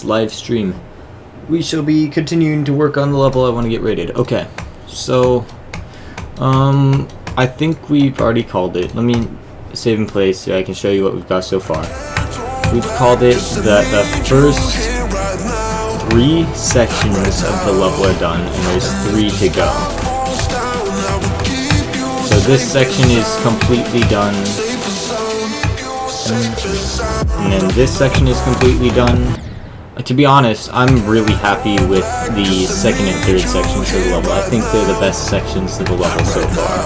live stream. We shall be continuing to work on the level I want to get rated. Okay, so I think we've already called it. Let me save in place so I can show you what we've got so far. We've called it the first 3 sections of the level are done, and there's 3 to go. So this section is completely done, and then this section is completely done. To be honest, I'm really happy with the second and third sections of the level. I think they're the best sections of the level so far.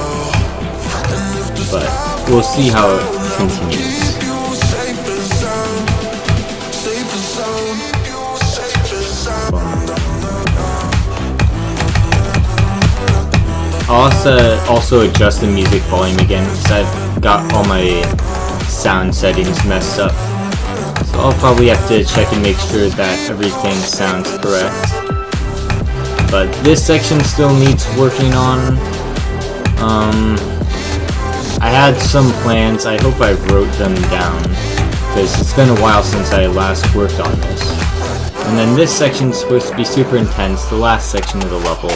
But we'll see how it continues. I'll also adjust the music volume again because I've got all my sound settings messed up. So I'll probably have to check and make sure that everything sounds correct. But this section still needs working on. I had some plans. I hope I wrote them down because it's been a while since I last worked on this. And then this section is supposed to be super intense, the last section of the level.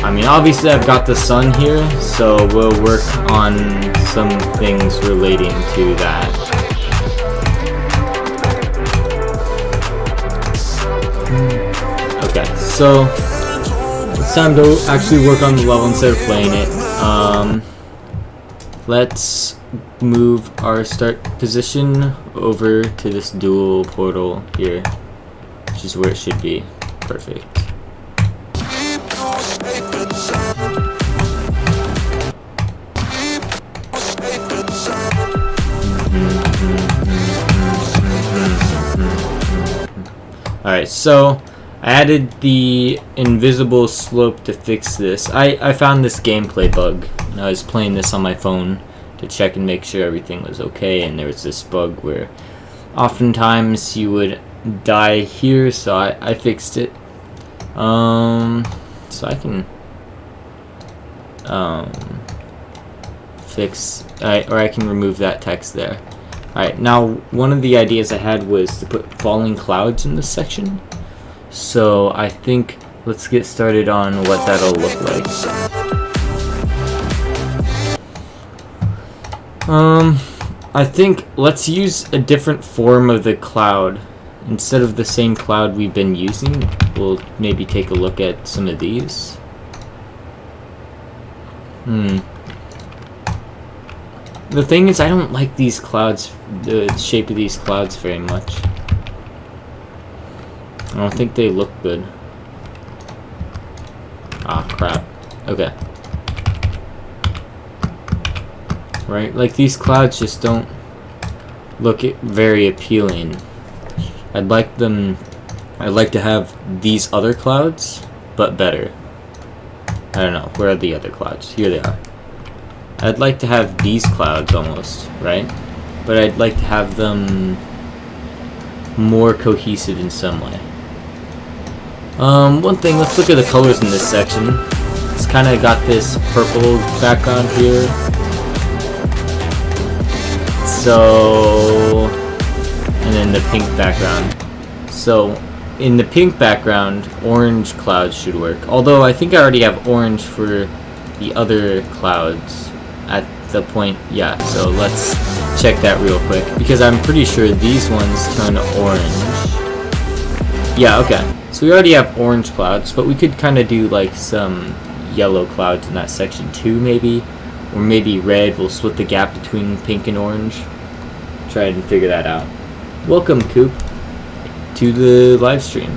I mean, obviously I've got the sun here, so we'll work on some things relating to that. Okay, so it's time to actually work on the level instead of playing it. Let's move our start position over to this dual portal here, which is where it should be. Perfect. Alright, so I added the invisible slope to fix this. I found this gameplay bug, and I was playing this on my phone to check and make sure everything was okay, and there was this bug where oftentimes you would die here, so I fixed it. So I can fix, or I can remove that text there. Alright, now one of the ideas I had was to put falling clouds in this section. So I think let's get started on what that'll look like. I think let's use a different form of the cloud. Instead of the same cloud we've been using, we'll maybe take a look at some of these. The thing is, I don't like these clouds, the shape of these clouds very much. I don't think they look good. Ah, crap. Okay. Right, like these clouds just don't look very appealing. I'd like to have these other clouds, but better. I don't know, where are the other clouds? Here they are. I'd like to have these clouds almost, right? But I'd like to have them more cohesive in some way. One thing, let's look at the colors in this section. It's kind of got this purple background here. So, and then the pink background. So, in the pink background, orange clouds should work. Although I think I already have orange for the other clouds at the point, yeah, so let's check that real quick, because I'm pretty sure these ones turn orange. Yeah, okay, so we already have orange clouds, but we could kind of do like some yellow clouds in that section too, maybe, or maybe red. We'll split the gap between pink and orange. Try and figure that out. Welcome, Coop, to the live stream.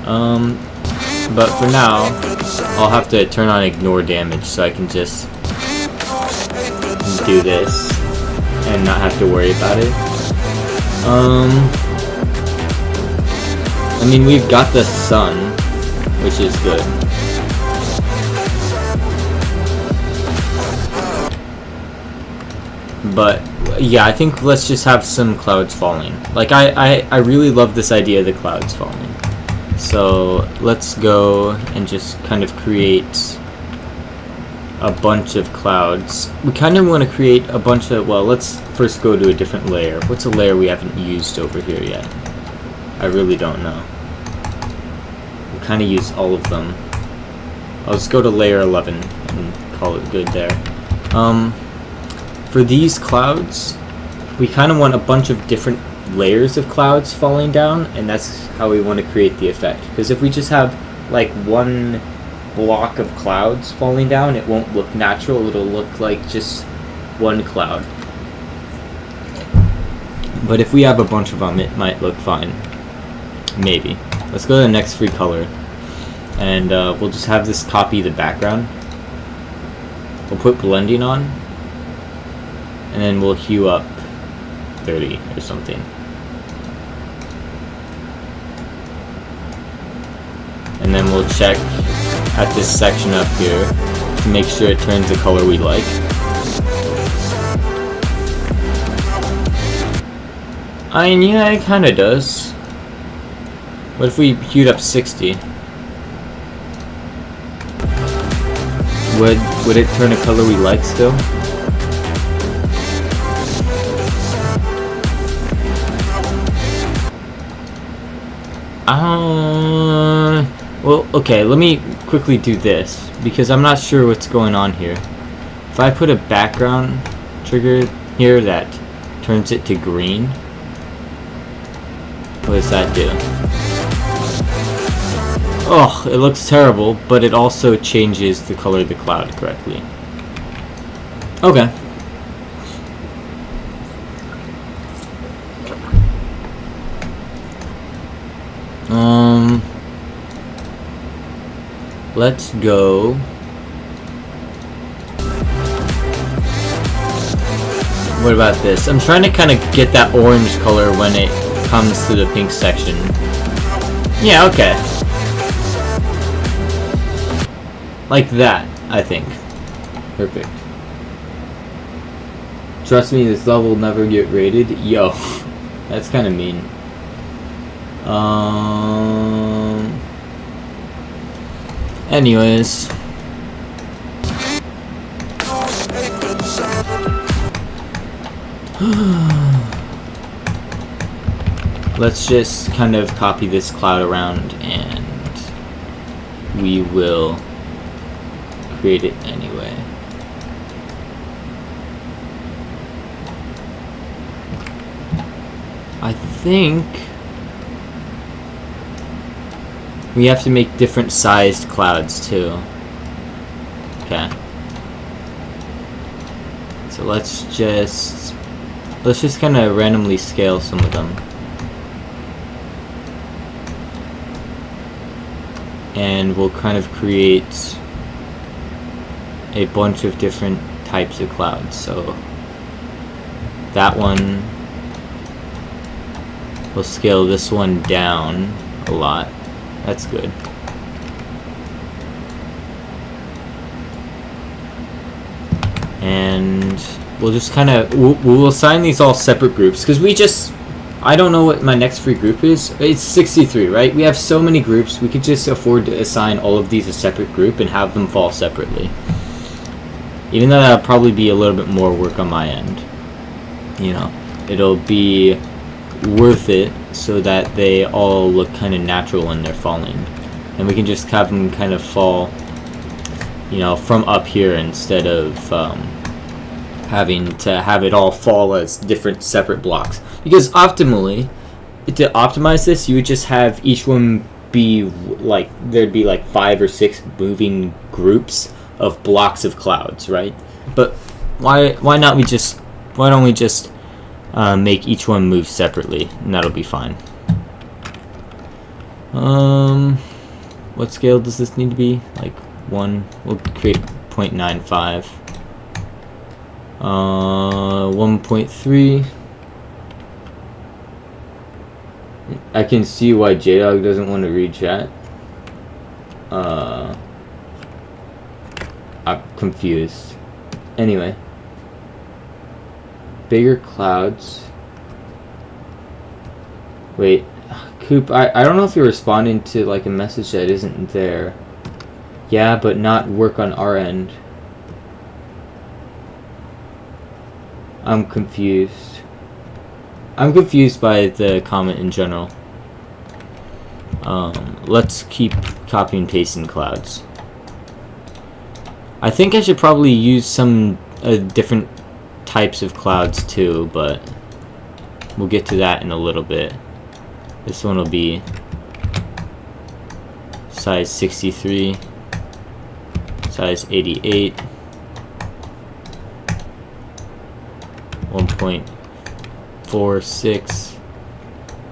But for now, I'll have to turn on ignore damage so I can just do this and not have to worry about it. I mean, we've got the sun, which is good. But yeah, I think let's just have some clouds falling. Like I really love this idea of the clouds falling. So let's go and just kind of create a bunch of clouds. We kind of want to create a bunch of, well, let's first go to a different layer. What's a layer we haven't used over here yet? I really don't know. We kind of use all of them. I'll just go to layer 11 and call it good there. For these clouds, we kind of want a bunch of different layers of clouds falling down, and that's how we want to create the effect. Because if we just have like one block of clouds falling down, it won't look natural. It'll look like just one cloud. But if we have a bunch of them, it might look fine. Maybe. Let's go to the next free color, and we'll just have this copy the background. We'll put blending on, and then we'll hue up 30 or something. And then we'll check at this section up here to make sure it turns the color we like. I mean, yeah, it kind of does. What if we hued up 60? Would it turn a color we like still? Well, okay, let me quickly do this, because I'm not sure what's going on here. If I put a background trigger here that turns it to green, what does that do? Oh, it looks terrible, but it also changes the color of the cloud correctly. Okay. Let's go. What about this? I'm trying to kind of get that orange color when it comes to the pink section. Yeah, okay. Like that, I think. Perfect. Trust me, this level will never get rated. Yo, that's kind of mean. Anyways. Let's just kind of copy this cloud around, and we will create it anyway. I think we have to make different sized clouds too. Okay. So let's just kind of randomly scale some of them. And we'll kind of create a bunch of different types of clouds. So that one, we'll scale this one down a lot. That's good. And we'll just kind of, we'll assign these all separate groups, because I don't know what my next free group is. It's 63, right? We have so many groups, we could just afford to assign all of these a separate group and have them fall separately. Even though that'll probably be a little bit more work on my end. You know, it'll be worth it so that they all look kind of natural when they're falling. And we can just have them kind of fall, you know, from up here instead of having to have it all fall as different separate blocks. Because optimally, to optimize this, you would just have each one be like, there'd be like 5 or 6 moving groups of blocks of clouds, right? But why don't we just make each one move separately, and that'll be fine. What scale does this need to be? Like 1. We'll create 0.95. 1.3. I can see why JDog doesn't want to read chat. I'm confused. Anyway. Bigger clouds. Wait, Coop, I don't know if you're responding to like a message that isn't there. Yeah, but not work on our end. I'm confused. I'm confused by the comment in general. Let's keep copy and pasting clouds. I think I should probably use some different types of clouds too, but we'll get to that in a little bit. This one will be size 63, size 88, 1.46,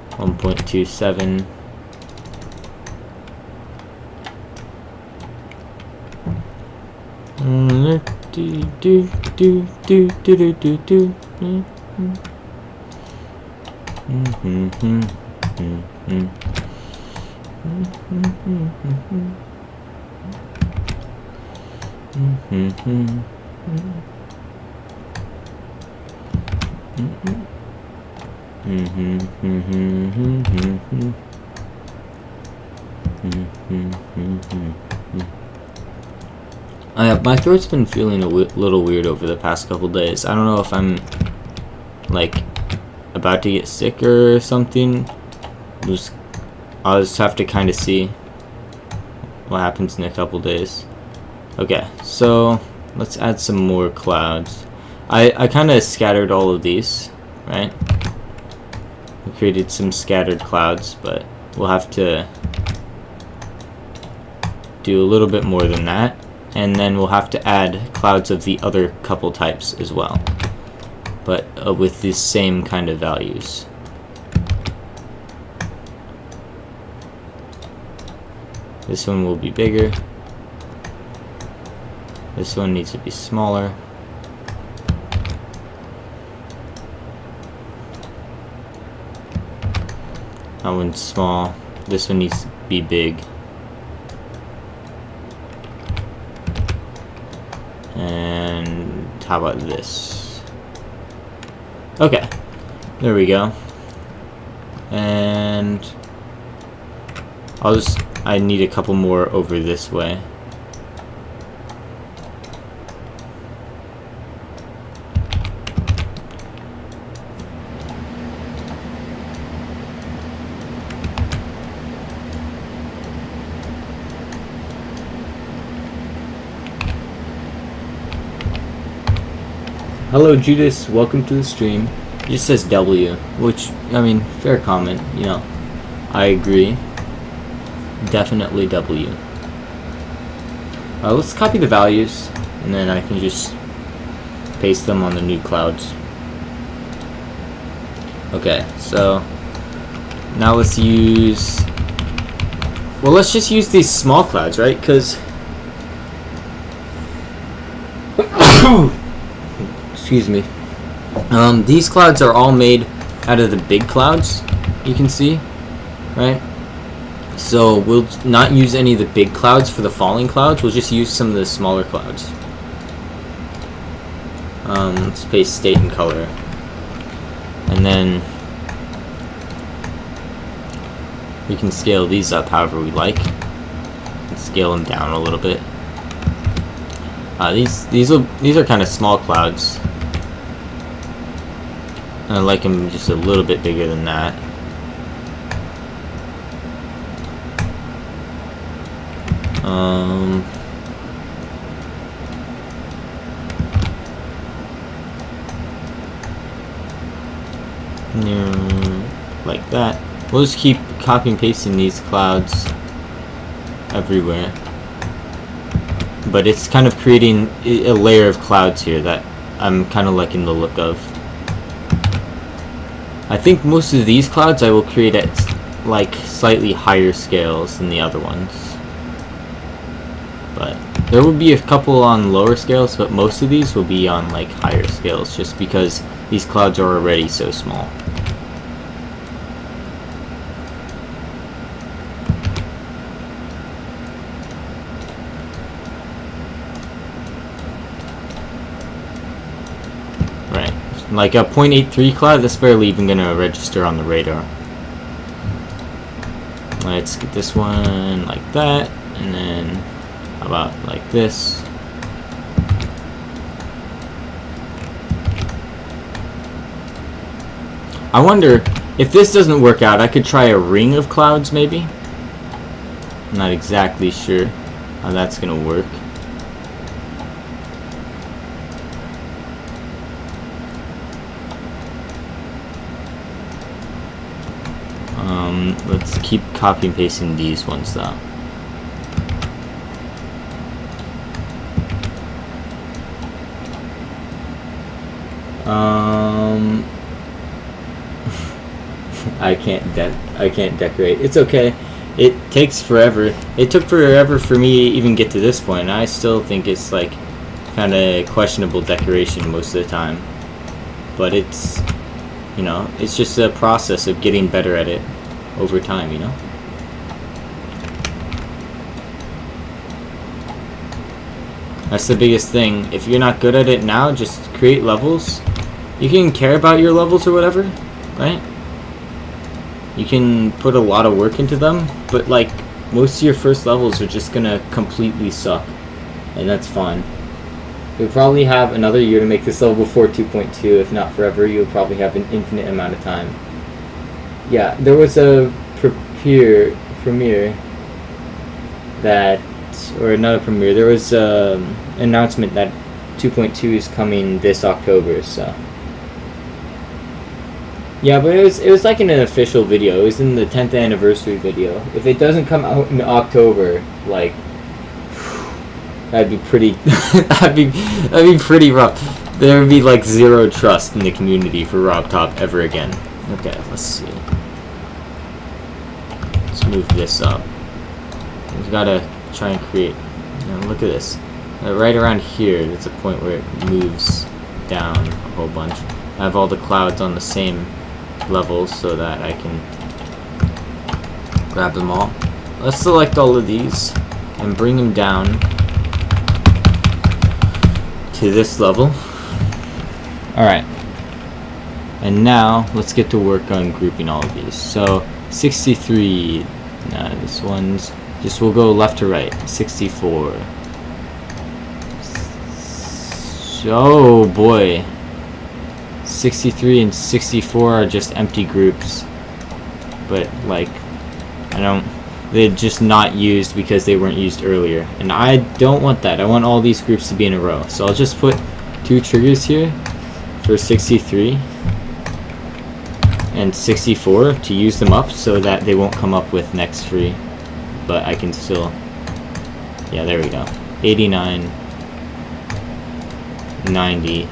1.27. My throat's been feeling a little weird over the past couple days. I don't know if I'm like about to get sick or something. I'll just have to kind of see what happens in a couple days. Okay, so let's add some more clouds. I kind of scattered all of these, right? We created some scattered clouds, but we'll have to do a little bit more than that. And then we'll have to add clouds of the other couple types as well, but with the same kind of values. This one will be bigger. This one needs to be smaller. That one's small. This one needs to be big. And how about this? Okay, there we go. And I need a couple more over this way. Hello Judas, welcome to the stream. It just says W, which, I mean, fair comment, you know. I agree. Definitely W. Let's copy the values, and then I can just paste them on the new clouds. Okay, so now let's use... Well, let's just use these small clouds, right? Because... Excuse me. These clouds are all made out of the big clouds, you can see, right? So we'll not use any of the big clouds for the falling clouds. We'll just use some of the smaller clouds. Let's paste state and color, and then we can scale these up however we like, and scale them down a little bit. These are kind of small clouds. I like them just a little bit bigger than that. Like that. We'll just keep copy and pasting these clouds everywhere. But it's kind of creating a layer of clouds here that I'm kind of liking the look of. I think most of these clouds I will create at like slightly higher scales than the other ones. But there will be a couple on lower scales, but most of these will be on like higher scales just because these clouds are already so small. Like a 0.83 cloud, that's barely even going to register on the radar. Let's get this one like that, and then how about like this? I wonder if this doesn't work out, I could try a ring of clouds maybe. I'm not exactly sure how that's gonna work. Let's keep copy and pasting these ones though. I can't decorate. It's okay. It takes forever. It took forever for me to even get to this point. I still think it's like kind of questionable decoration most of the time. But it's, you know, it's just a process of getting better at it over time, you know? That's the biggest thing. If you're not good at it now, just create levels. You can care about your levels or whatever, right? You can put a lot of work into them, but like most of your first levels are just gonna completely suck, and that's fine. You'll probably have another year to make this level before 2.2, if not forever. You'll probably have an infinite amount of time. Yeah, there was a premiere that, or not a premiere, there was an announcement that 2.2 is coming this October, so. Yeah, but it was like in an official video. It was in the 10th anniversary video. If it doesn't come out in October, like, that'd be pretty that'd be pretty rough. There would be like zero trust in the community for Rob Top ever again. Okay, let's see. Let's move this up. We've gotta try and create, you know, look at this. Right around here, there's a point where it moves down a whole bunch. I have all the clouds on the same levels so that I can grab them all. Let's select all of these and bring them down to this level. Alright, and now let's get to work on grouping all of these. So 63, this one's just, we'll go left to right. 64. Oh boy, 63 and 64 are just empty groups, but like, they're just not used because they weren't used earlier, and I don't want that. I want all these groups to be in a row, so I'll just put 2 triggers here for 63 and 64 to use them up so that they won't come up with next free, but I can still, yeah, there we go. 89, 90,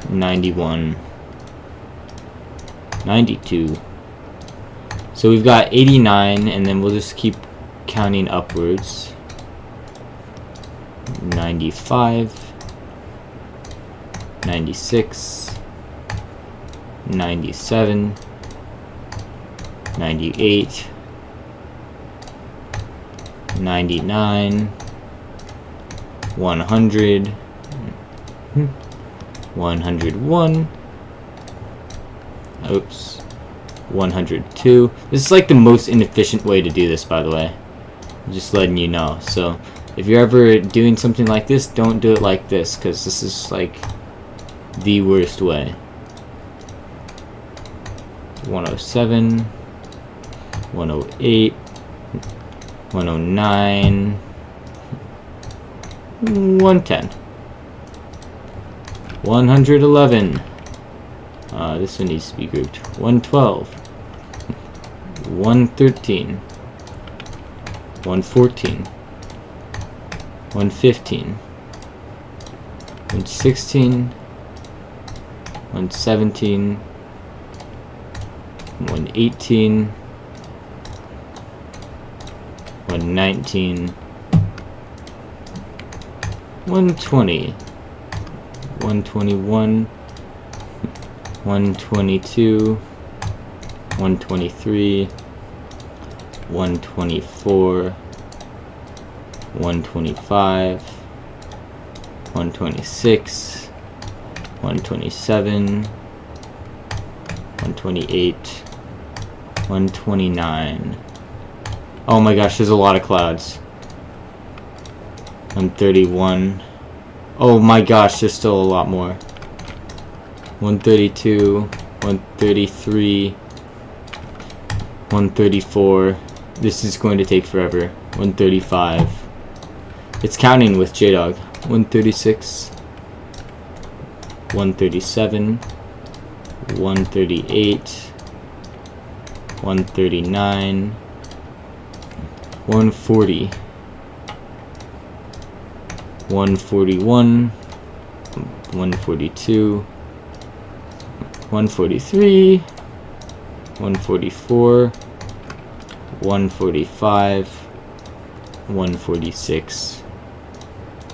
91, 92. So we've got 89, and then we'll just keep counting upwards. 95, 96, 97, 98, 99, 100, 101, oops, 102. This is like the most inefficient way to do this, by the way. I'm just letting you know. So if you're ever doing something like this, don't do it like this, because this is like the worst way. 107, 108, 109, 110, 111. This one needs to be grouped. 112, 113, 114, 115, 116, 117, 118, 119, 120, 121, 122, 123, 124, 125, 126, 127, 128, 129. Oh my gosh, there's a lot of clouds. 131. Oh my gosh, there's still a lot more. 132, 133, 134, This is going to take forever. 135. It's counting with J-Dog. 136. 137. 138. 139. 140. 141. 142. 143. 144. 145. 146.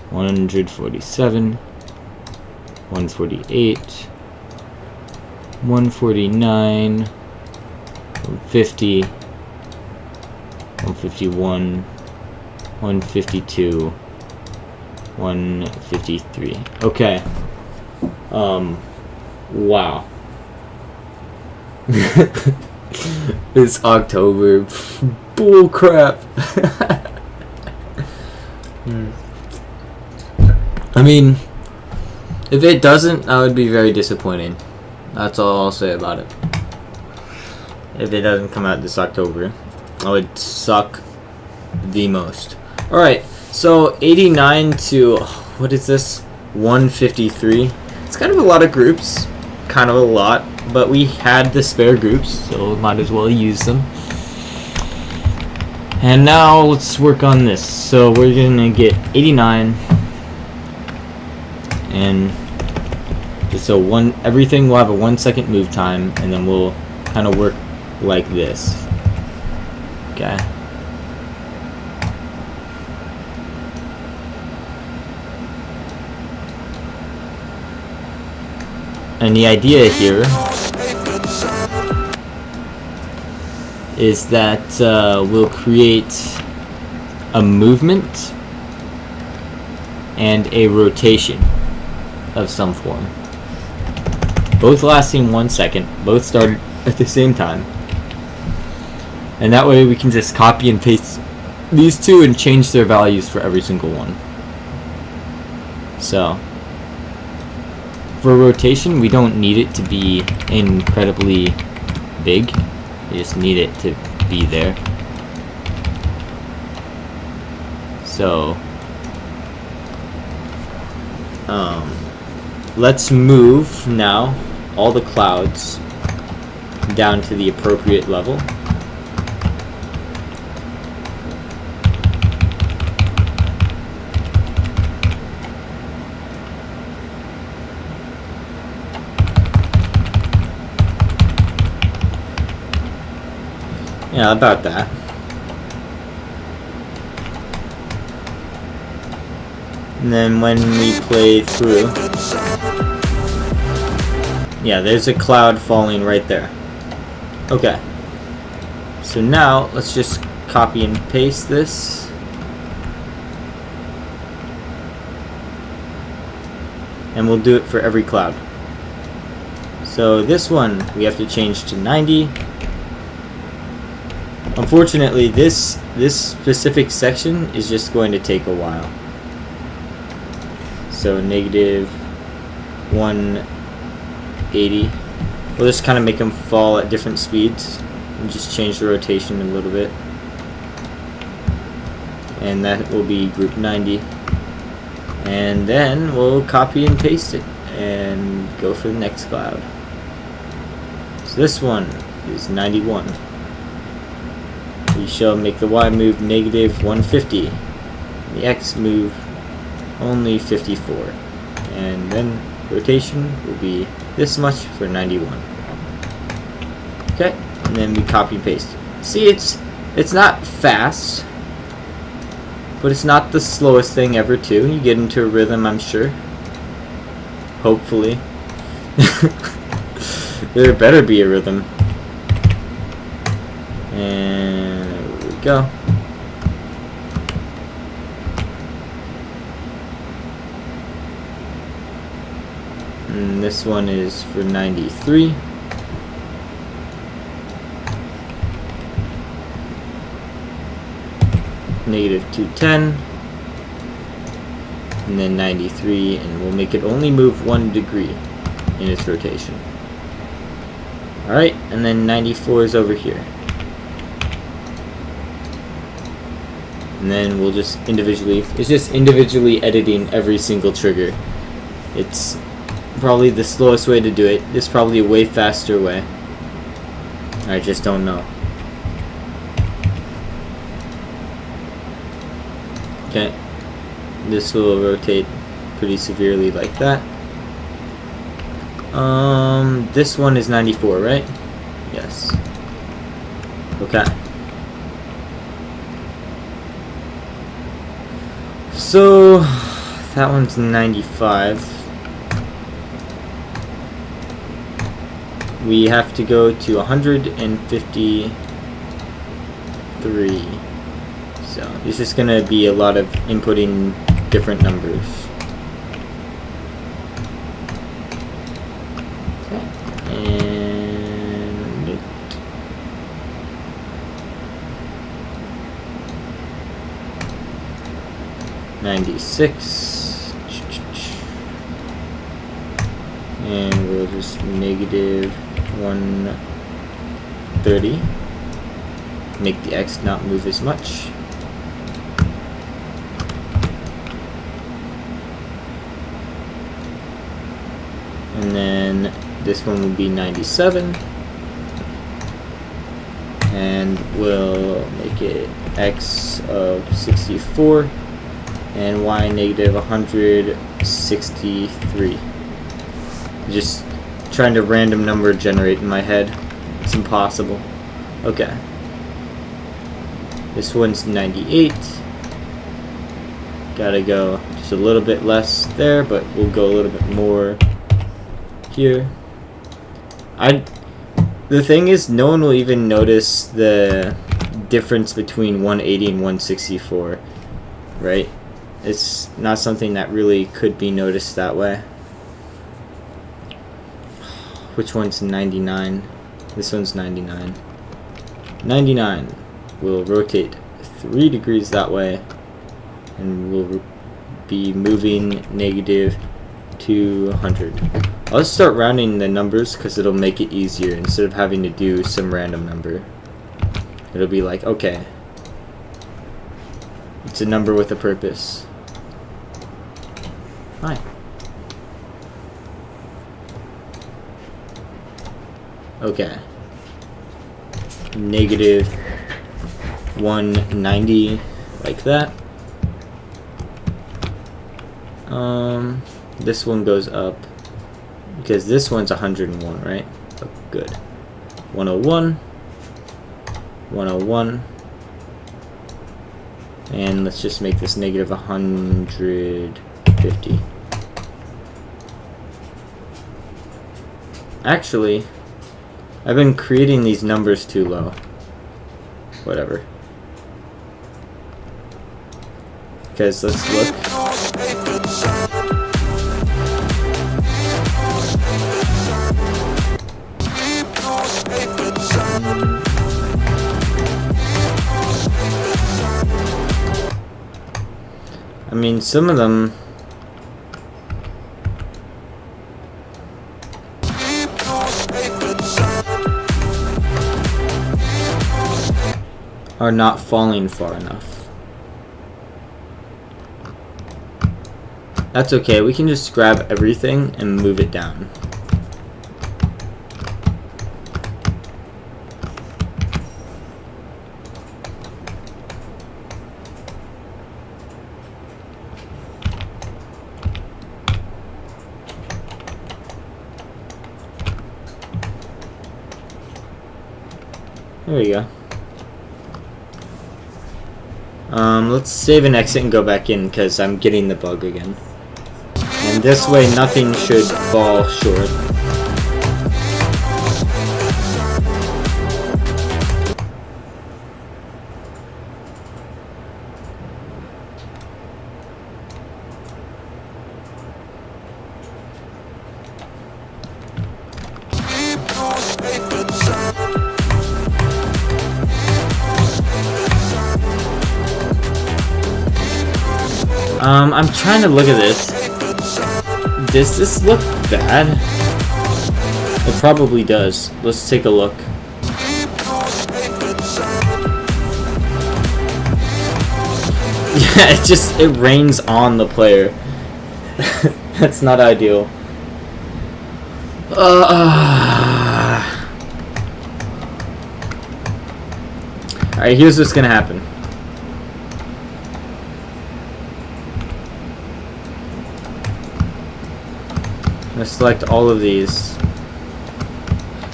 147. 148. 149. 150. 151. 152. 153. Okay. Wow. It's October. Bull crap. I mean, if it doesn't, I would be very disappointed. That's all I'll say about it. If it doesn't come out this October, I would suck the most. Alright, so 89 to, what is this? 153. It's kind of a lot of groups. Kind of a lot. But we had the spare groups, so might as well use them. And now let's work on this. So we're gonna get 89. And so everything will have a 1 second move time, and then we'll kind of work like this. Okay. And the idea here is that we'll create a movement and a rotation of some form. Both lasting 1 second, both started at the same time. And that way we can just copy and paste these two and change their values for every single one. So, for rotation, we don't need it to be incredibly big. We just need it to be there. So, let's move now all the clouds down to the appropriate level. Yeah, about that. And then when we play through, yeah, there's a cloud falling right there. Okay. So now let's just copy and paste this. And we'll do it for every cloud. So this one we have to change to 90. Unfortunately, this specific section is just going to take a while. So negative 180. We'll just kind of make them fall at different speeds and just change the rotation a little bit. And that will be group 90. And then we'll copy and paste it and go for the next cloud. So this one is 91. We shall make the Y move negative 150. The X move only 54. And then rotation will be this much for 91. Okay, and then we copy and paste. See, it's not fast, but it's not the slowest thing ever too. You get into a rhythm, I'm sure. Hopefully. There better be a rhythm. And there we go. And this one is for 93. Negative 210. And then 93, and we'll make it only move 1 degree in its rotation. Alright, and then 94 is over here. and then we'll just it's just individually editing every single trigger. It's probably the slowest way to do it. There's probably a way faster way. I just don't know. Okay, this will rotate pretty severely like that. This one is 94, right? Yes. Okay. So that one's 95. We have to go to 153. So it's just gonna be a lot of inputting different numbers. And 96. And we'll just negative 130. Make the X not move as much. And then this one will be 97. And we'll make it X of 64 and Y negative 163. Just trying to random number generate in my head. It's impossible. Okay. This one's 98. Gotta go just a little bit less there, but we'll go a little bit more here. The thing is, no one will even notice the difference between 180 and 164, right? It's not something that really could be noticed that way. Which one's 99? This one's 99. 99. We'll rotate 3 degrees that way, and we'll be moving negative 200. I'll just start rounding the numbers because it'll make it easier instead of having to do some random number. It'll be like, okay, it's a number with a purpose. Fine. Okay. Negative 190, like that. This one goes up because this one's 101, right? Oh, good. 101, 101, and let's just make this negative 150. Actually, I've been creating these numbers too low. Whatever. Because let's look. I mean, some of them are not falling far enough. That's okay, we can just grab everything and move it down. There we go. Let's save and exit and go back in because I'm getting the bug again. And this way nothing should fall short. I'm trying to look at this. Does this look bad? It probably does. Let's take a look. Yeah, it rains on the player. That's not ideal. Alright, here's what's gonna happen. I'm gonna select all of these.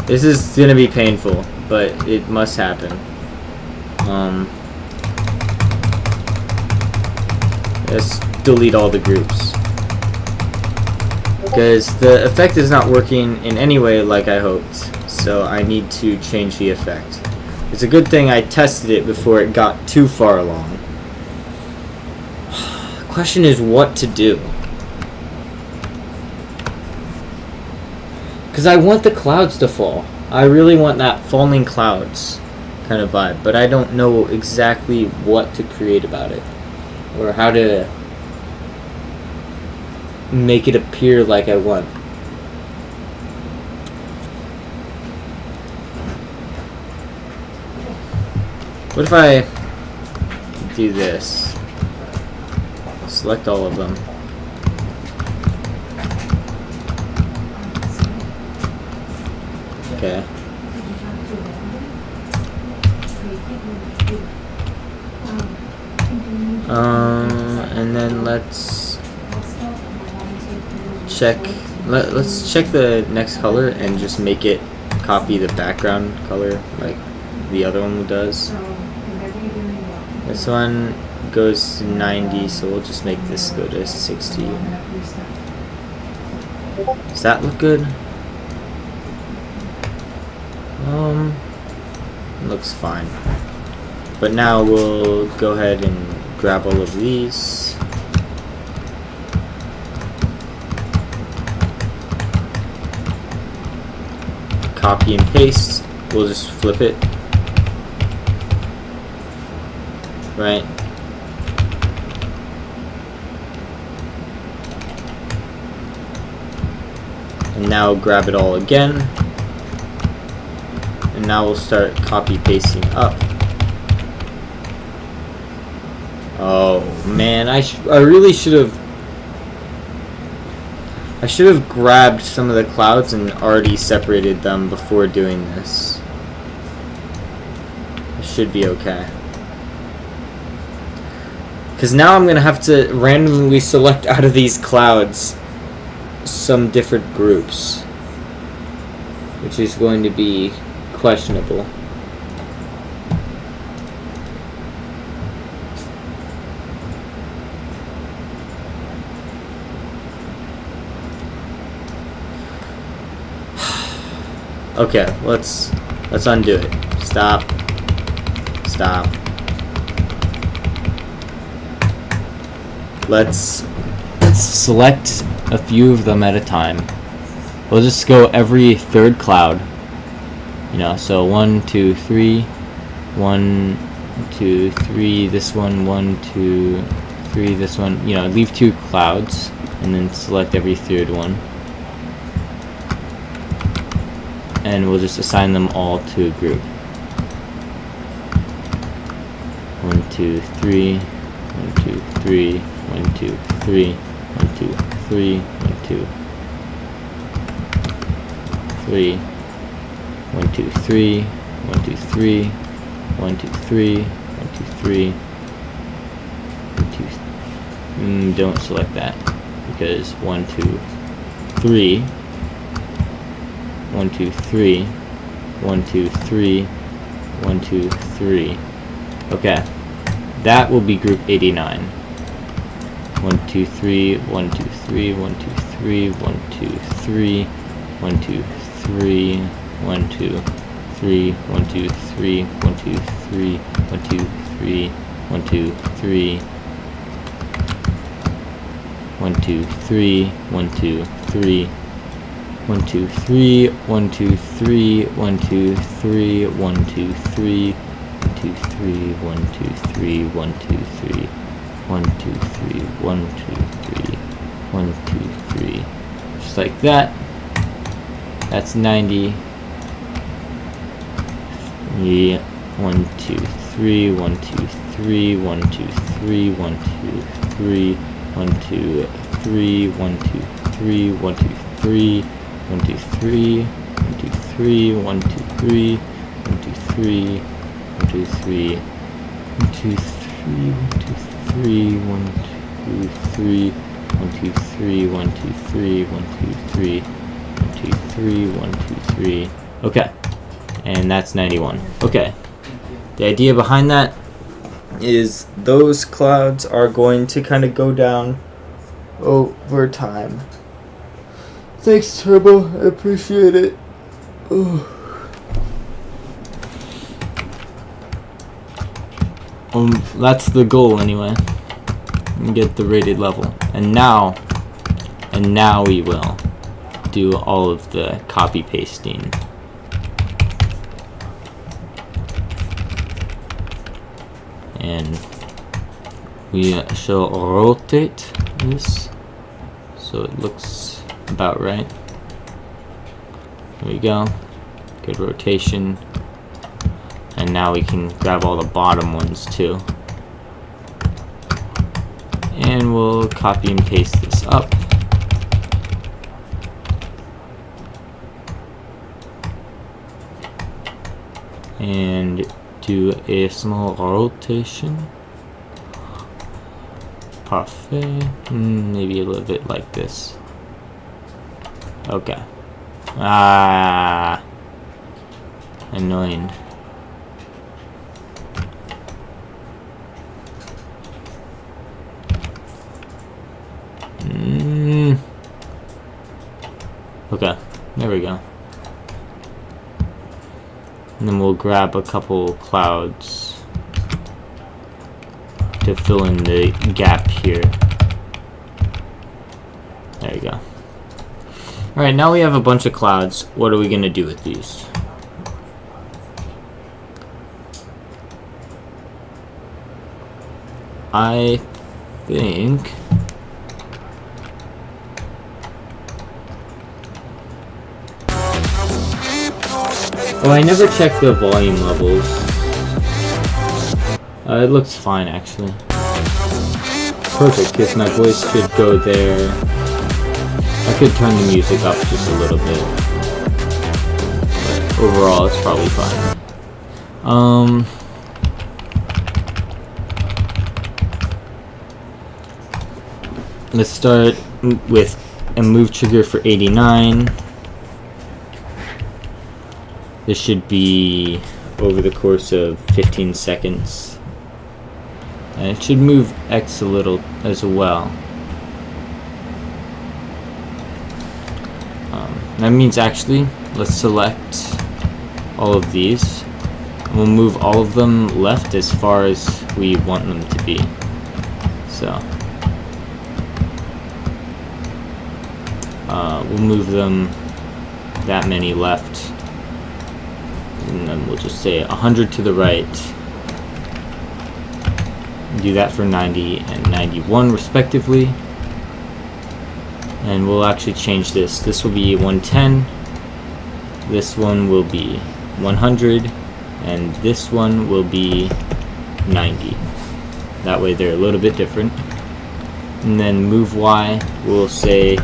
This is gonna be painful, but it must happen. Let's delete all the groups. Because the effect is not working in any way like I hoped, so I need to change the effect. It's a good thing I tested it before it got too far along. The question is what to do. Because I want the clouds to fall. I really want that falling clouds kind of vibe, but I don't know exactly what to create about it. Or how to make it appear like I want. What if I do this? Select all of them. Okay. And then let's check. Let's check the next color and just make it copy the background color like the other one does. This one goes to 90, so we'll just make this go to 60. Does that look good? Looks fine. But now we'll go ahead and grab all of these. Copy and paste. We'll just flip it. Right. And now grab it all again. And now we'll start copy pasting up. Oh man, I really should have. I should have grabbed some of the clouds and already separated them before doing this. It should be okay. Because now I'm gonna have to randomly select out of these clouds some different groups, which is going to be questionable. Okay, let's undo it. Stop. Let's select a few of them at a time. We'll just go every third cloud. You know, so 1, 2, 3, 1, 2, 3, this one, 1, 2, 3, this one. You know, leave 2 clouds and then select every third one. And we'll just assign them all to a group. 1, 2, 3, 1, 2, 3, 1, 2, 3, 1, 2, 3, 1, 2, 3, 1, 2, 3, 1, 2, 3, 1, 2, 3, 1, 2, 3, 1, 2. Don't select that because 1, 2, 3. 1, 2, 3, 1, 2, 3, 1, 2, 3. Okay, that will be group 89. 1, 2, 3, 1, 2, 3, 1, 2, 3, 1, 2, 3, 1, 2, 3, 1, 2, 3, 1, 2, 3, 1, 2, 3, 1, 2, 3, 1, 2, 3, 1, 2, 3, 1, 2, 3. 1, 2, 3, 1, 2, 3, 1, 2, 3, 1, 2, 3, 1, 2, 3, 1, 2, 3, 1, 2, 3, 1, 2, 3, 1, 2, 3, 1, 2, 3. Just like that. That's 90. Yeah. 1, 2, 3, 1, 2, 3, 1, 2, 3, 1, 2, 3, 1, 2, 3, 1, 2, 3, 1, 2, 3, 1, 2, 3, 1, 2, 3, 1, 2, 3, 1, 2, 3, 1, 2, 3, 1, 2, 3, 1, 2, 3, 1, 2, 3, 1, 2, 3, 1, 2, 3, 1, 2, 3, 1, 2, 3. Okay. And that's 91. Okay. The idea behind that is those clouds are going to kind of go down over time. Thanks, Turbo. I appreciate it. That's the goal anyway. Get the rated level. And now we will do all of the copy pasting. And we shall rotate this so it looks about right. There we go. Good rotation. And now we can grab all the bottom ones too. And we'll copy and paste this up. And do a small rotation. Parfait. Maybe a little bit like this. Okay. Annoying. Okay, there we go. And then we'll grab a couple clouds to fill in the gap here. There you go. Alright, now we have a bunch of clouds. What are we going to do with these? I think... Oh, I never checked the volume levels. It looks fine, actually. Perfect, because my voice should go there. I could turn the music up just a little bit. But overall, it's probably fine. Let's start with a move trigger for 89. This should be over the course of 15 seconds. And it should move X a little as well. That means actually, let's select all of these. And we'll move all of them left as far as we want them to be. So, we'll move them that many left. And then we'll just say 100 to the right. Do that for 90 and 91 respectively. And we'll actually change this. This will be 110. This one will be 100. And this one will be 90. That way they're a little bit different. And then move Y, we'll say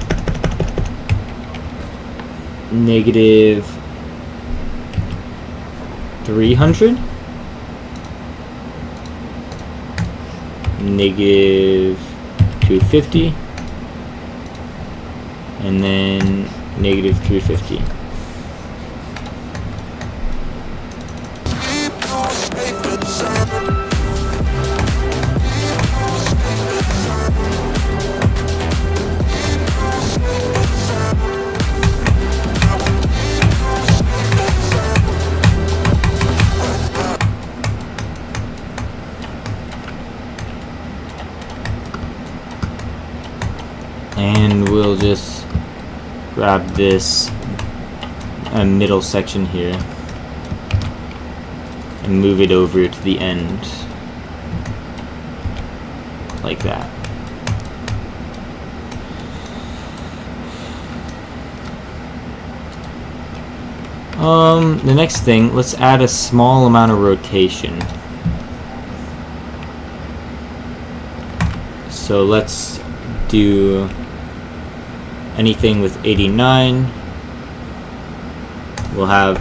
negative 300, negative 250, and then negative 350. And we'll just grab this middle section here and move it over to the end like that. The next thing, let's add a small amount of rotation. So let's do anything with 89. We'll have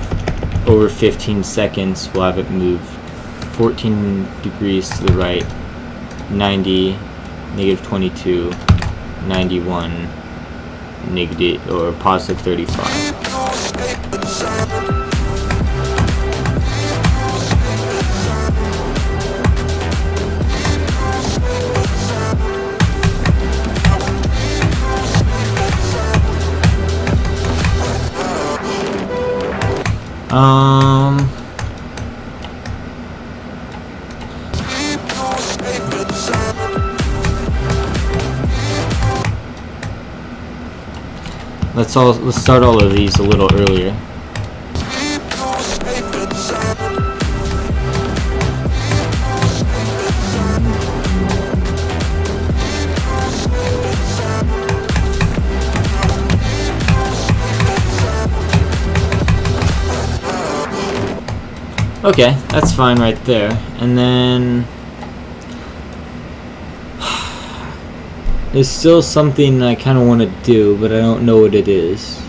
over 15 seconds, we'll have it move 14 degrees to the right, 90, negative 22, 91, negative or positive 35. Let's start all of these a little earlier. Okay, that's fine right there. And then there's still something I kind of want to do, but I don't know what it is.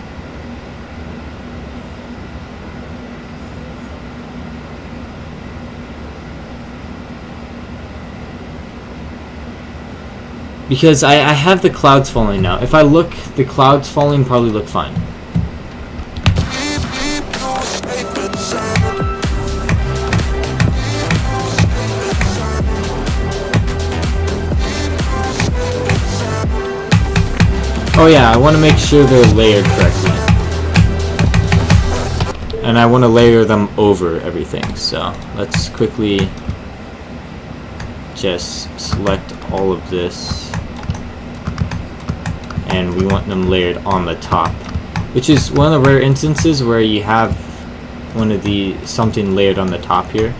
Because I have the clouds falling now. If I look, the clouds falling probably look fine. Oh yeah, I want to make sure they're layered correctly. And I want to layer them over everything, so let's quickly just select all of this. And we want them layered on the top. Which is one of the rare instances where you have one of the something layered on the top here.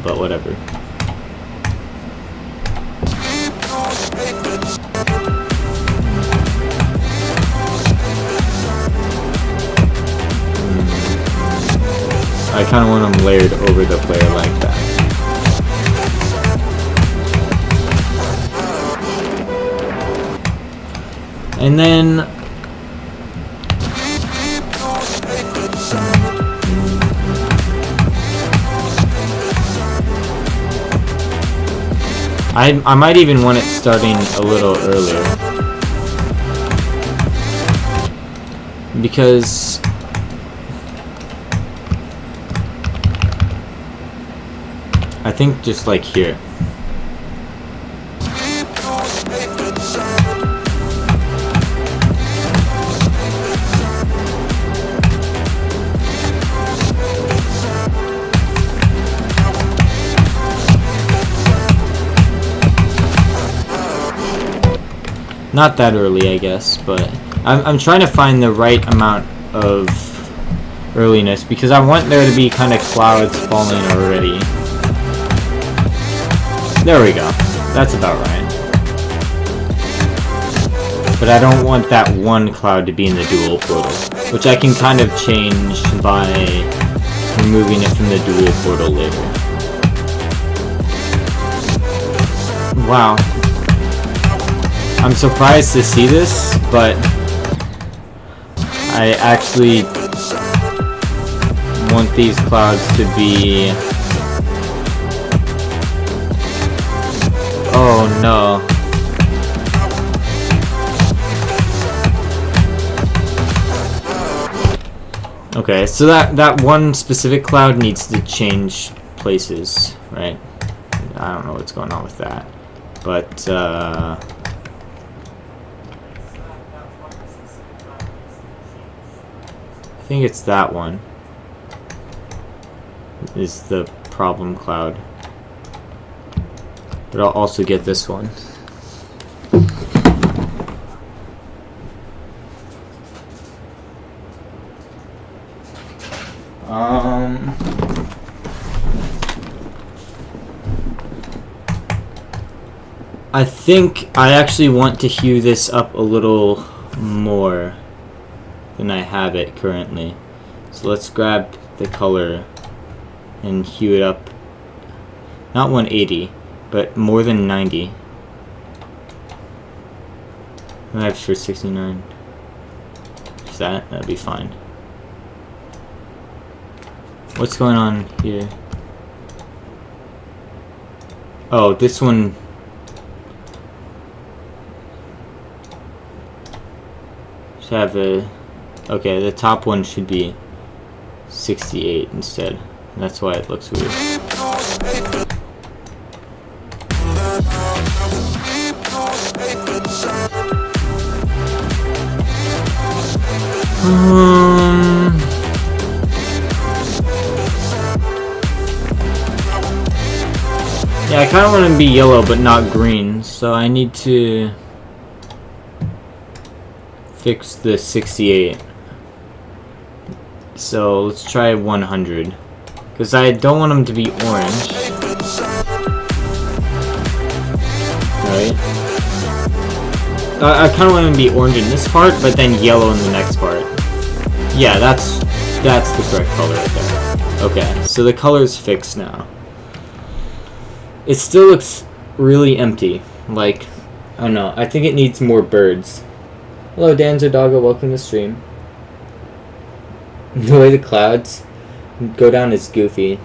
But whatever. I kind of want them layered over the player like that. And then I might even want it starting a little earlier. Because I think just like here. Not that early, I guess, but I'm trying to find the right amount of earliness because I want there to be kind of clouds falling already. There we go. That's about right. But I don't want that one cloud to be in the dual portal, which I can kind of change by removing it from the dual portal later. Wow. I'm surprised to see this, but I actually want these clouds to be... Oh no. Okay, so that one specific cloud needs to change places, right? I don't know what's going on with that. But I think it's that one is the problem cloud. But I'll also get this one. I think I actually want to hue this up a little more than I have it currently. So let's grab the color and hue it up. Not 180, but more than 90. That's for 69. Is that? That'd be fine. What's going on here? Oh, this one. Should have a. Okay, the top one should be 68 instead. That's why it looks weird. Yeah, I kind of want to be yellow but not green, so I need to fix the 68. So let's try 100, because I don't want them to be orange. Right? I kind of want them to be orange in this part, but then yellow in the next part. Yeah, that's the correct color right there. Okay, so the color's fixed now. It still looks really empty. Like, I don't know. I think it needs more birds. Hello, Danzo Doggo. Welcome to the stream. The way the clouds go down is goofy.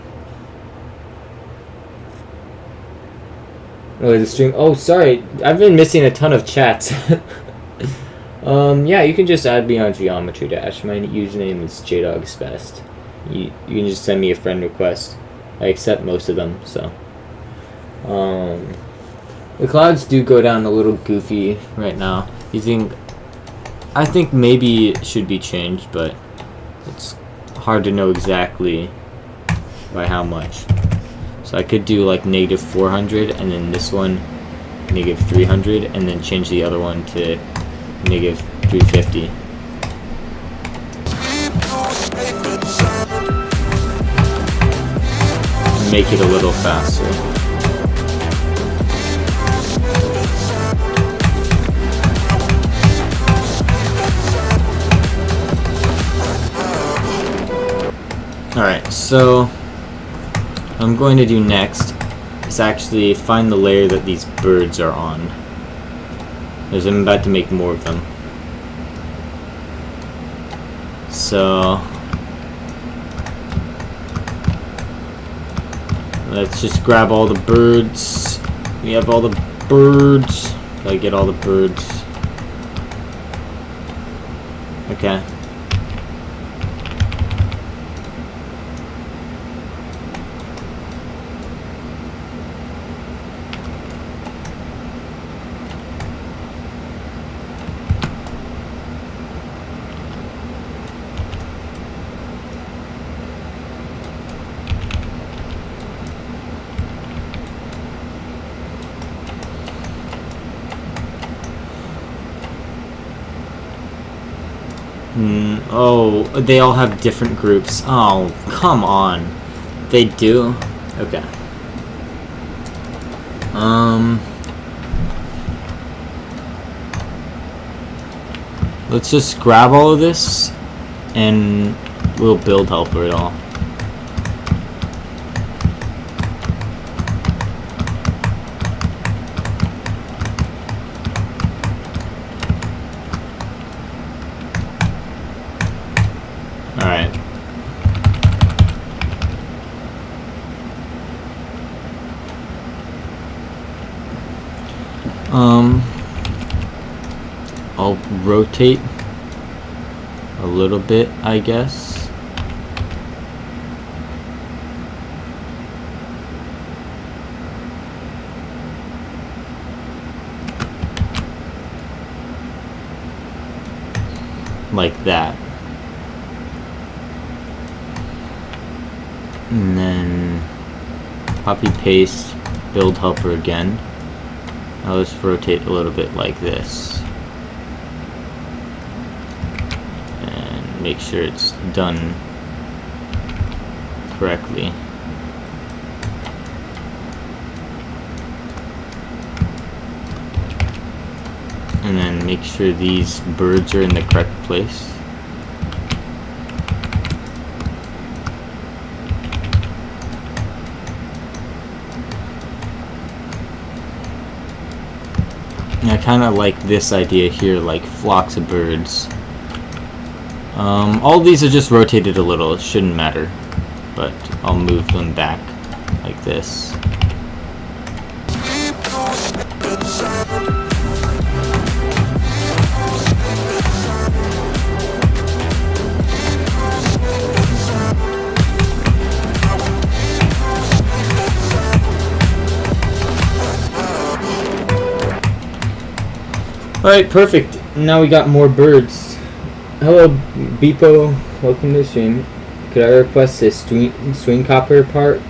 Oh, the stream. Oh, sorry. I've been missing a ton of chats. Yeah, you can just add me on Geometry Dash. My username is JDogsBest. You can just send me a friend request. I accept most of them, so. The clouds do go down a little goofy right now. I think maybe it should be changed, but it's hard to know exactly by how much. So I could do like -400 and then this one -300 and then change the other one to -350. Make it a little faster. Alright, so what I'm going to do next is actually find the layer that these birds are on. Because I'm about to make more of them. So let's just grab all the birds. We have all the birds. Gotta get all the birds. Okay. Oh, they all have different groups. Oh, come on. They do? Okay. Let's just grab all of this and we'll build helper it all. Alright. I'll rotate a little bit, I guess. Like that. And then copy paste, build helper again. Now let's rotate a little bit like this. And make sure it's done correctly. And then make sure these birds are in the correct place. And I kind of like this idea here, like flocks of birds. All these are just rotated a little, it shouldn't matter. But I'll move them back like this. Alright, perfect. Now we got more birds. Hello, Beepo. Welcome to the stream. Could I request a swing copter part?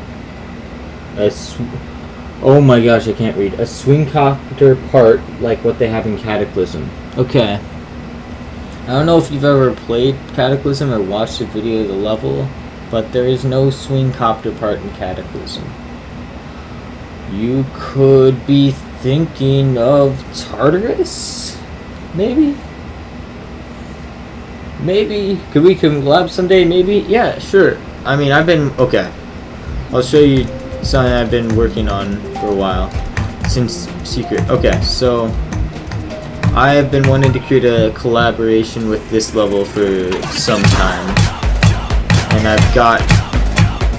Oh my gosh, I can't read. A swing copter part like what they have in Cataclysm. Okay. I don't know if you've ever played Cataclysm or watched a video of the level, but there is no swing copter part in Cataclysm. You could be thinking of Tartarus? Maybe? Maybe? Could we collab someday? Maybe? Yeah, sure. I mean, okay. I'll show you something I've been working on for a while. Since Secret. Okay, so I have been wanting to create a collaboration with this level for some time. And I've got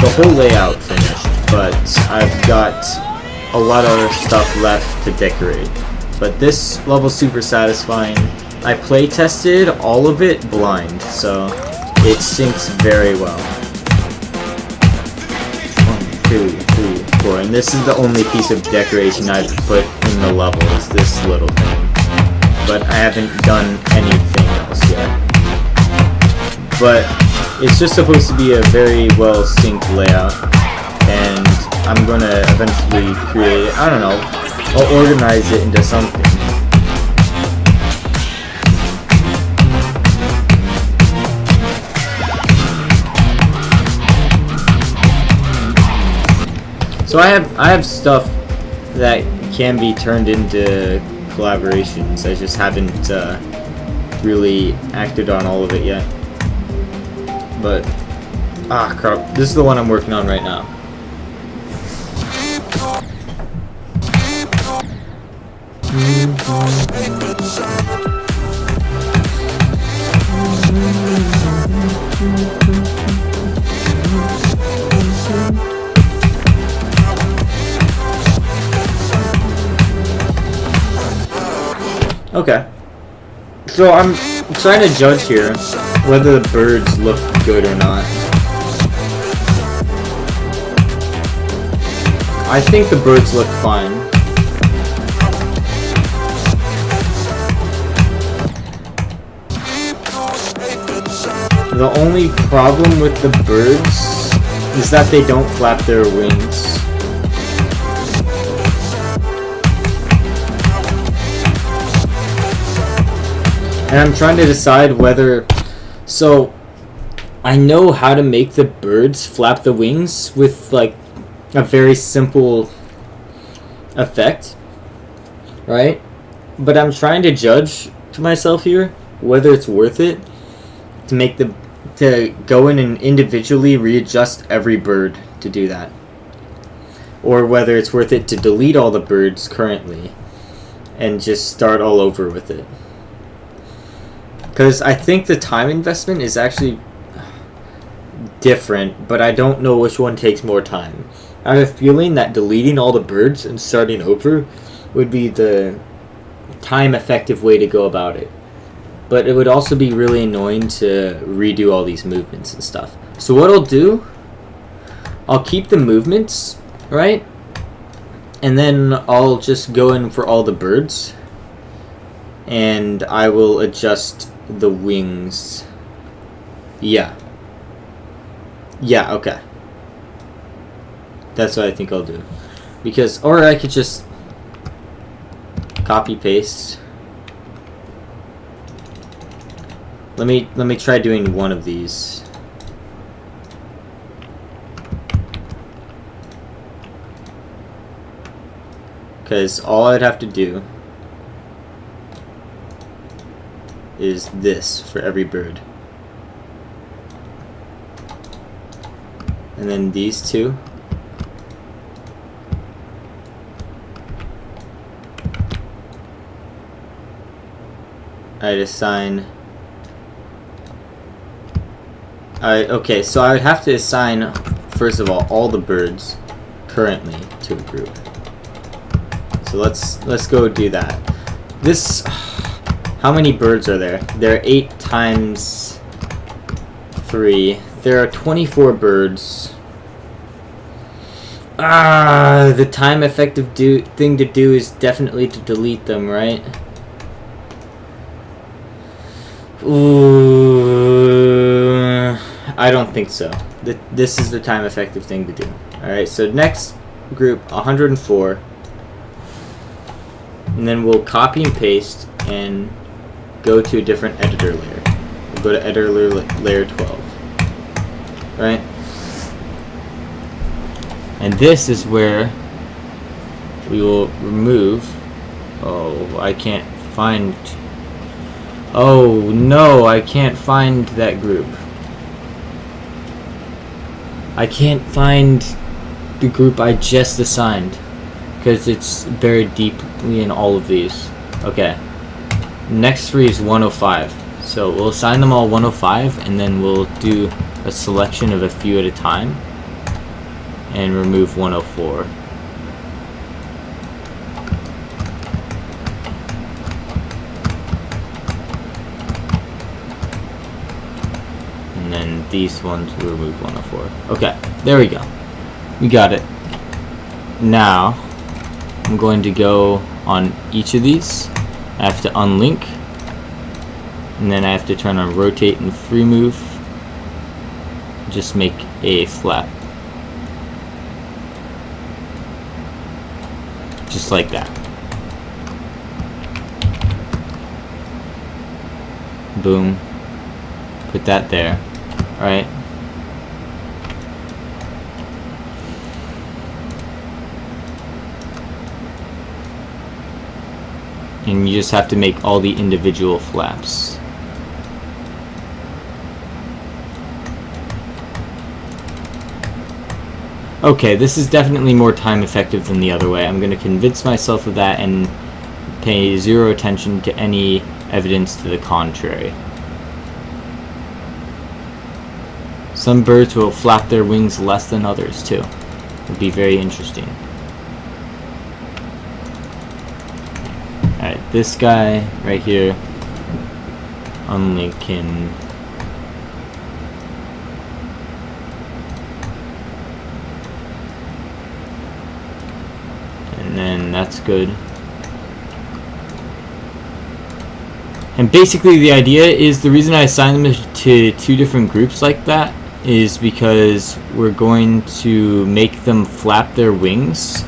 the whole layout finished, but I've got a lot of stuff left to decorate. But this level's super satisfying. I play tested all of it blind, so it syncs very well. 1, 2, 3, 4, and this is the only piece of decoration I've put in the level, is this little thing. But I haven't done anything else yet. But it's just supposed to be a very well synced layout, and I'm gonna eventually create, I don't know, I'll organize it into something. So I have stuff that can be turned into collaborations. I just haven't really acted on all of it yet. But crap, this is the one I'm working on right now. Okay. So I'm trying to judge here whether the birds look good or not. I think the birds look fine. The only problem with the birds is that they don't flap their wings. And I'm trying to decide whether... So, I know how to make the birds flap the wings with, like, a very simple effect. Right? But I'm trying to judge to myself here whether it's worth it to go in and individually readjust every bird to do that. Or whether it's worth it to delete all the birds currently and just start all over with it. Because I think the time investment is actually different, but I don't know which one takes more time. I have a feeling that deleting all the birds and starting over would be the time-effective way to go about it. But it would also be really annoying to redo all these movements and stuff. So what I'll do, I'll keep the movements, right? And then I'll just go in for all the birds. And I will adjust the wings. Yeah, okay. That's what I think I'll do. Because, or I could just copy paste. Let me try doing one of these. Because all I'd have to do is this for every bird. And then these two. I'd assign... okay, so I would have to assign, first of all the birds currently to a group. So let's go do that. This... How many birds are there? There are 8 times 3. There are 24 birds. The time effective thing to do is definitely to delete them, right? Ooh, I don't think so. This is the time effective thing to do. Alright, so next group, 104. And then we'll copy and paste and go to a different editor layer. We'll go to editor layer 12. Right? And this is where we will remove... Oh, I can't find... Oh, no, I can't find that group. I can't find the group I just assigned, because it's buried deeply in all of these. Okay. Next 3 is 105. So we'll assign them all 105, and then we'll do a selection of a few at a time. And remove 104. And then these ones will remove 104. Okay, there we go. We got it. Now, I'm going to go on each of these. I have to unlink. And then I have to turn on rotate and free move. Just make a flap. Just like that. Boom. Put that there. Alright. And you just have to make all the individual flaps. Okay, this is definitely more time effective than the other way. I'm going to convince myself of that and pay zero attention to any evidence to the contrary. Some birds will flap their wings less than others too. It'll be very interesting. Alright, this guy right here, only can... And then that's good. And basically the idea is, the reason I assigned them to 2 different groups like that is because we're going to make them flap their wings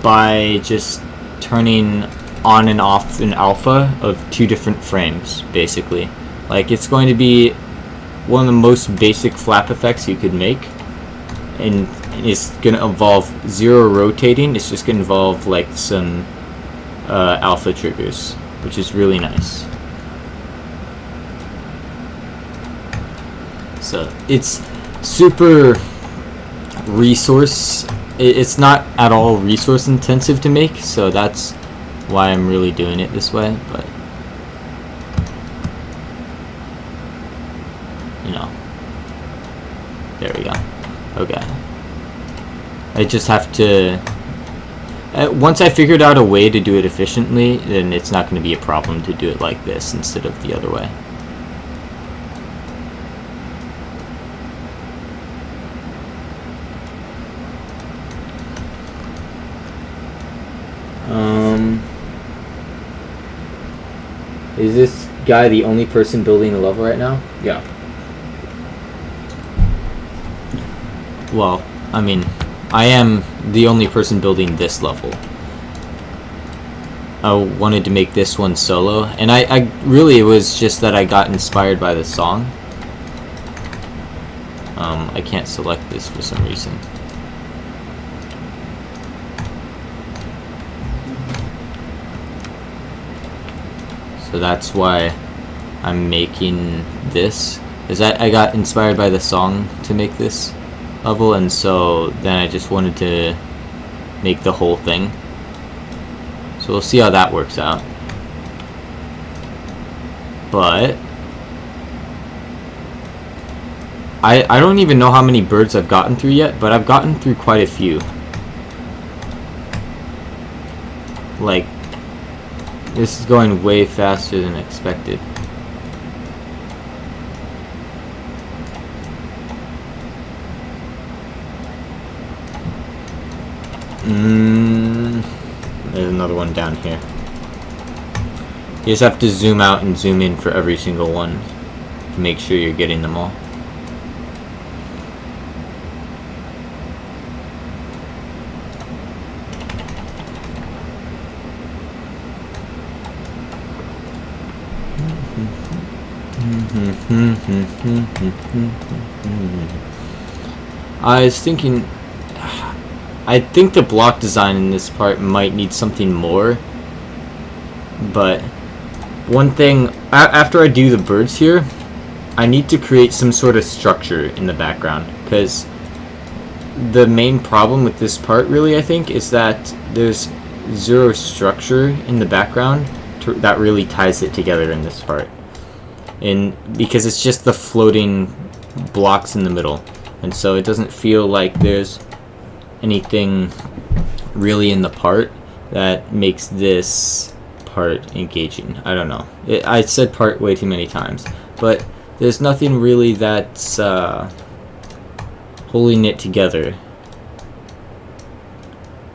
by just turning on and off an alpha of 2 different frames, basically. Like, it's going to be one of the most basic flap effects you could make, and it's going to involve 0 rotating. It's just going to involve like some alpha triggers, which is really nice. So it's super resource, it's not at all resource intensive to make, so that's why I'm really doing it this way. But you know, there we go. Okay, I just have to, once I figured out a way to do it efficiently, then it's not going to be a problem to do it like this instead of the other way. Is this guy the only person building a level right now? Yeah. Well, I mean, I am the only person building this level. I wanted to make this one solo, and I really, it was just that I got inspired by the song. I can't select this for some reason. So that's why I'm making this, is I got inspired by the song to make this level, and so then I just wanted to make the whole thing. So we'll see how that works out. But I don't even know how many birds I've gotten through yet, but I've gotten through quite a few. Like, this is going way faster than expected. There's another one down here. You just have to zoom out and zoom in for every single one to make sure you're getting them all. I was thinking, I think the block design in this part might need something more, but one thing, after I do the birds here, I need to create some sort of structure in the background, because the main problem with this part really, I think, is that there's zero structure in the background that really ties it together in this part. And because it's just the floating blocks in the middle, and so it doesn't feel like there's anything really in the part that makes this part engaging. I don't know. I said part way too many times, but there's nothing really that's holding it together.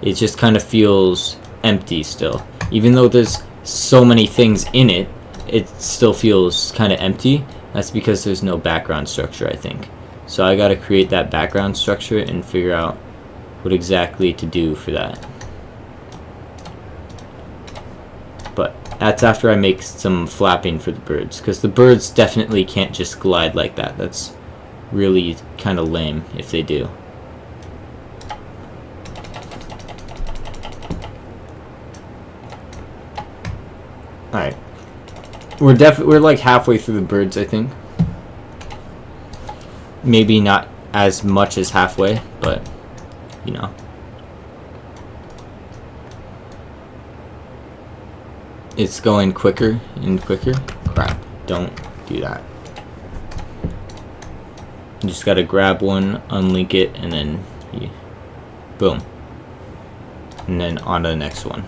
It just kind of feels empty still. Even though there's so many things in it, it still feels kind of empty. That's because there's no background structure, I think. So I gotta create that background structure and figure out what exactly to do for that. But that's after I make some flapping for the birds, because the birds definitely can't just glide like that. That's really kind of lame if they do. Alright. We're like halfway through the birds, I think. Maybe not as much as halfway, but you know. It's going quicker and quicker. Crap, don't do that. You just gotta grab one, unlink it, and then boom. And then on to the next one.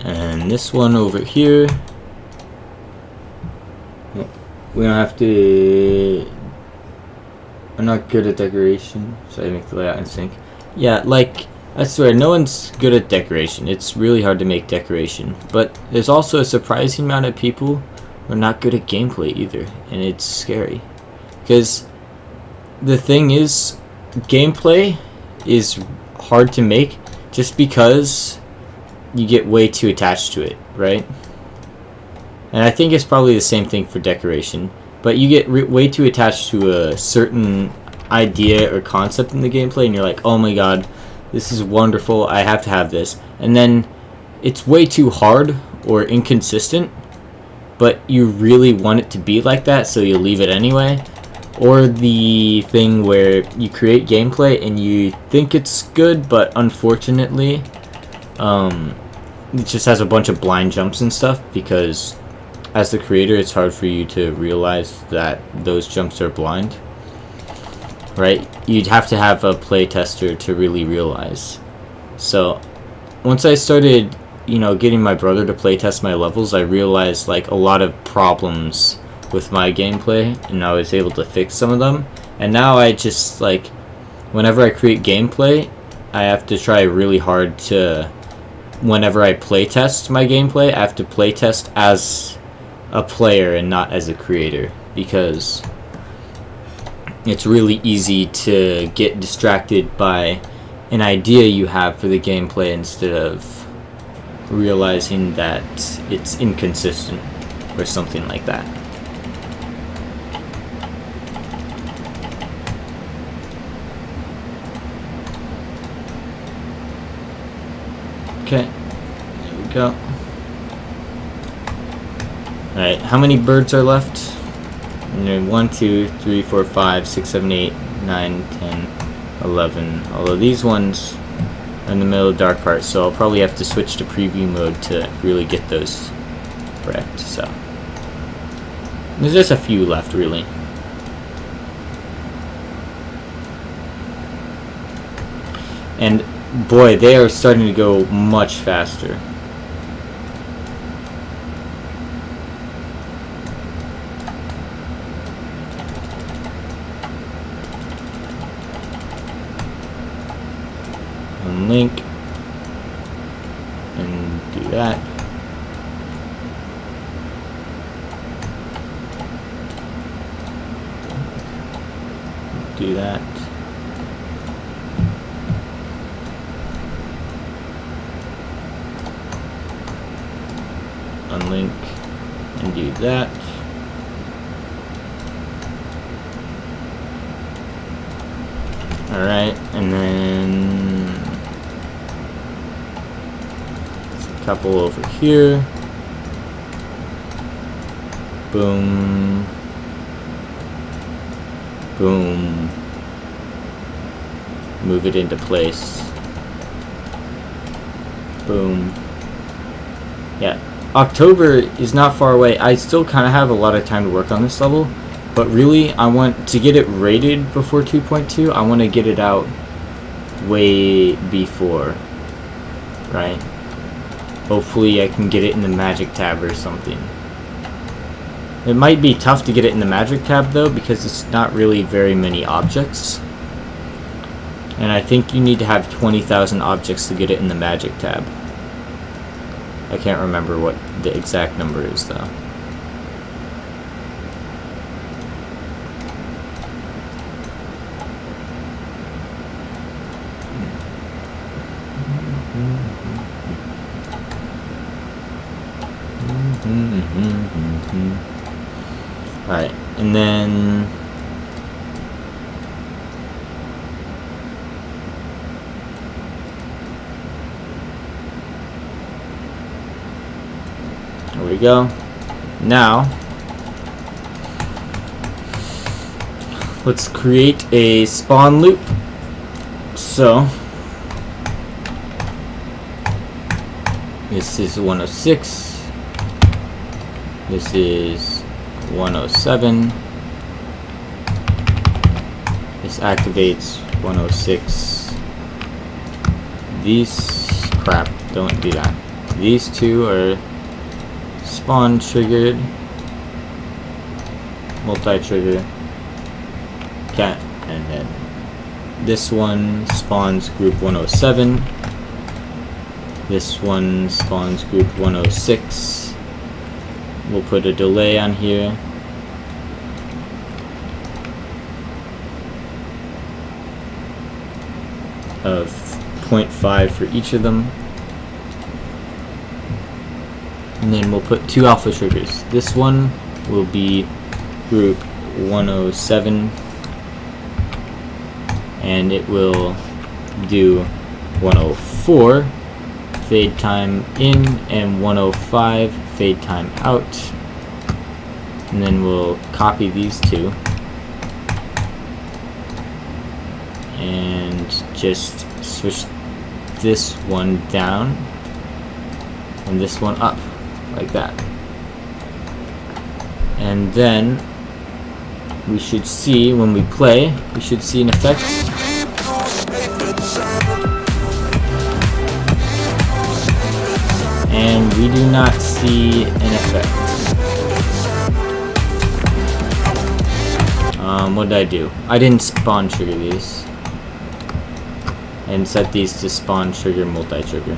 And this one over here, we don't have to. I'm not good at decoration, so I make the layout in sync. Yeah, like, I swear, no one's good at decoration. It's really hard to make decoration. But there's also a surprising amount of people who are not good at gameplay either, and it's scary. Because the thing is, gameplay is hard to make just because you get way too attached to it, right? And I think it's probably the same thing for decoration, but you get way too attached to a certain idea or concept in the gameplay, and you're like, oh my god, this is wonderful, I have to have this. And then it's way too hard or inconsistent, but you really want it to be like that, so you leave it anyway. Or the thing where you create gameplay and you think it's good, but unfortunately it just has a bunch of blind jumps and stuff, because as the creator it's hard for you to realize that those jumps are blind, right? You'd have to have a playtester to really realize. So once I started, you know, getting my brother to playtest my levels, I realized like a lot of problems with my gameplay, and I was able to fix some of them. And now I just, like, whenever I create gameplay, I have to try really hard to, whenever I playtest my gameplay, I have to playtest as a player and not as a creator, because it's really easy to get distracted by an idea you have for the gameplay instead of realizing that it's inconsistent or something like that. Okay, there we go. Alright, how many birds are left? 1, 2, 3, 4, 5, 6, 7, 8, 9, 9, 10, 11. Although these ones are in the middle of the dark part, so I'll probably have to switch to preview mode to really get those correct. So there's just a few left, really. And boy, they are starting to go much faster. Unlink and do that. Do that. Unlink and do that. Alright, and then a couple over here. Boom. Boom. Move it into place. Boom. Yeah. October is not far away. I still kind of have a lot of time to work on this level, but really I want to get it rated before 2.2. I want to get it out way before, right? Hopefully I can get it in the magic tab or something. It might be tough to get it in the magic tab though, because it's not really very many objects, and I think you need to have 20,000 objects to get it in the magic tab. I can't remember what the exact number is though. Alright, and then there we go. Now let's create a spawn loop. So this is 106. This is 107. This activates 106. These crap, don't do that. These two are spawn triggered, multi-trigger, cat, and then this one spawns group 107. This one spawns group 106. We'll put a delay on here. Of 0.5 for each of them. And then we'll put two alpha triggers. This one will be group 107, and it will do 104 fade time in and 105 fade time out. And then we'll copy these two and just switch this one down and this one up like that. And then we should see, when we play, we should see an effect. And we do not see an effect. What did I do? I didn't spawn trigger these. And set these to spawn trigger multi-trigger.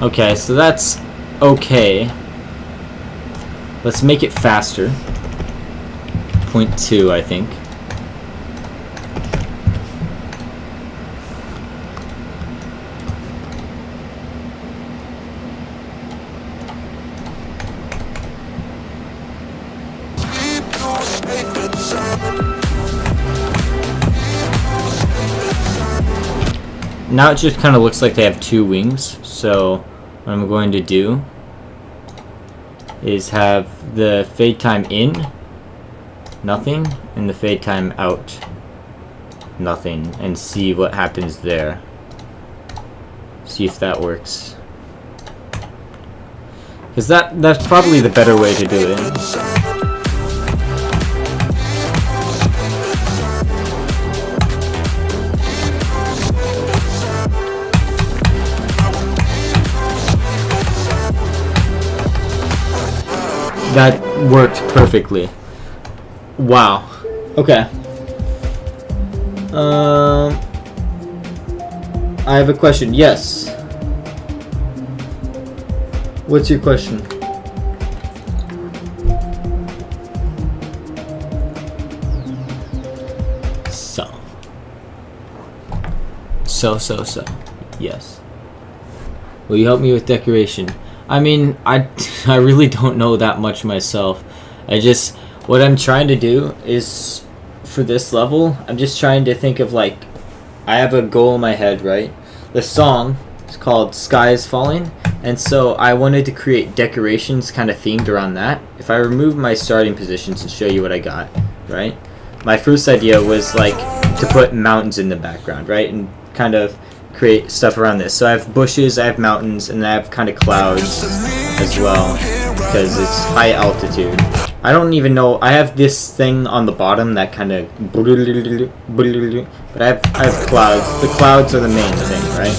Okay, so that's okay. Let's make it faster. 0.2, I think. now it just kind of looks like they have two wings. So what I'm going to do is have the fade time in, nothing, and the fade time out, nothing, and see what happens there. See if that works. Because that's probably the better way to do it. That worked perfectly. Wow. Okay. I have a question. Yes. What's your question? So. Yes. Will you help me with decoration? I mean, I really don't know that much myself. What I'm trying to do is, for this level, I'm just trying to think of, like, I have a goal in my head, right? The song is called Sky is Falling, and so I wanted to create decorations kind of themed around that. If I remove my starting positions and show you what I got, right? My first idea was, like, to put mountains in the background, right? And kind of create stuff around this. So I have bushes, I have mountains, and I have kind of clouds as well, because it's high altitude. I don't even know, I have this thing on the bottom that kind of, but I have clouds. The clouds are the main thing, right?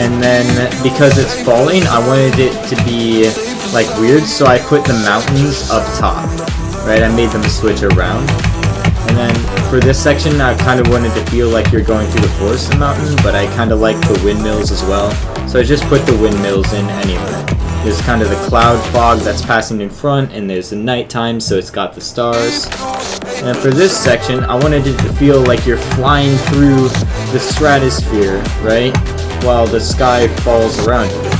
And then because it's falling, I wanted it to be like weird, so I put the mountains up top, right? I made them switch around. And then for this section, I kind of wanted to feel like you're going through the forest of the mountain, but I kind of like the windmills as well. So I just put the windmills in anyway. There's kind of the cloud fog that's passing in front, and there's the nighttime, so it's got the stars. And for this section, I wanted it to feel like you're flying through the stratosphere, right? While the sky falls around you.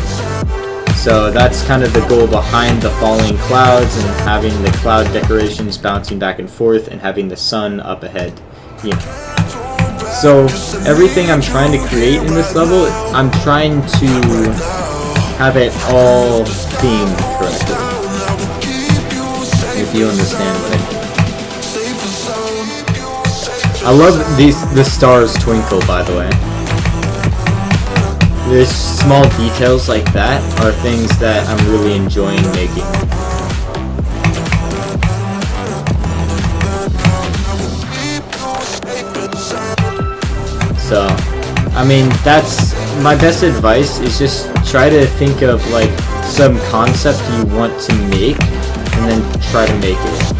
So that's kind of the goal behind the falling clouds and having the cloud decorations bouncing back and forth and having the sun up ahead, you know. So everything I'm trying to create in this level, I'm trying to have it all themed correctly. If you understand what I mean. I love the stars twinkle, by the way. There's small details like that are things that I'm really enjoying making. So, I mean, that's my best advice, is just try to think of like some concept you want to make and then try to make it.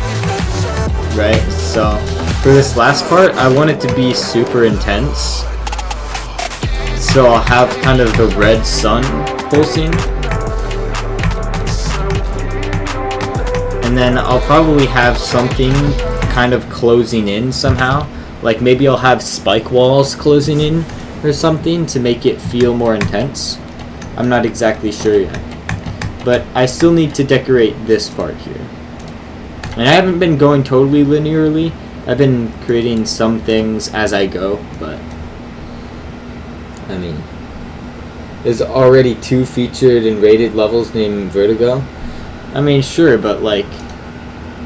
Right? So, for this last part, I want it to be super intense. So I'll have kind of the red sun pulsing. And then I'll probably have something kind of closing in somehow. Like maybe I'll have spike walls closing in or something to make it feel more intense. I'm not exactly sure yet. But I still need to decorate this part here. And I haven't been going totally linearly. I've been creating some things as I go, but I mean, there's already 2 featured and rated levels named Vertigo. I mean, sure, but like,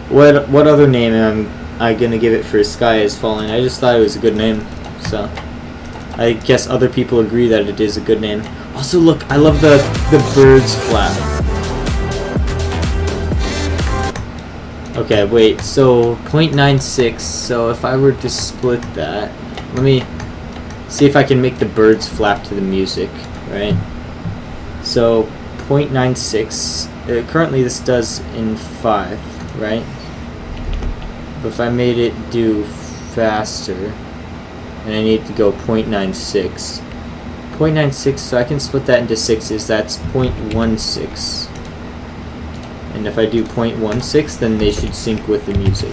what other name am I gonna give it for Sky is Falling? I just thought it was a good name, so I guess other people agree that it is a good name. Also, look, I love the bird's flap. Okay, wait, so 0.96, so if I were to split that, let me see if I can make the birds flap to the music, right? So 0.96, currently this does in 5, right? But if I made it do faster, and I need to go 0.96. 0.96, so I can split that into 6s, that's 0.16. And if I do 0.16, then they should sync with the music.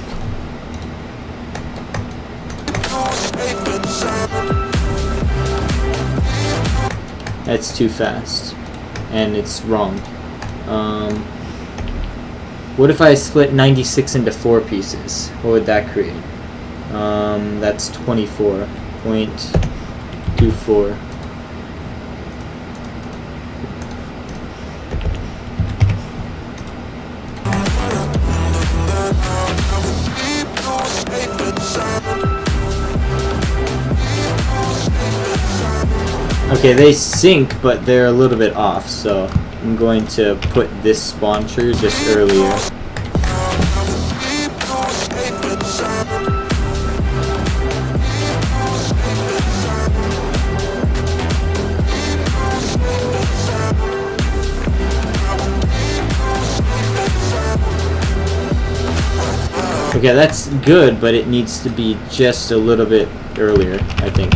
That's too fast, and it's wrong. What if I split 96 into 4 pieces? What would that create? That's 24. do 4. Okay, they sync, but they're a little bit off, so I'm going to put this spawn trigger just earlier. Okay, that's good, but it needs to be just a little bit earlier, I think.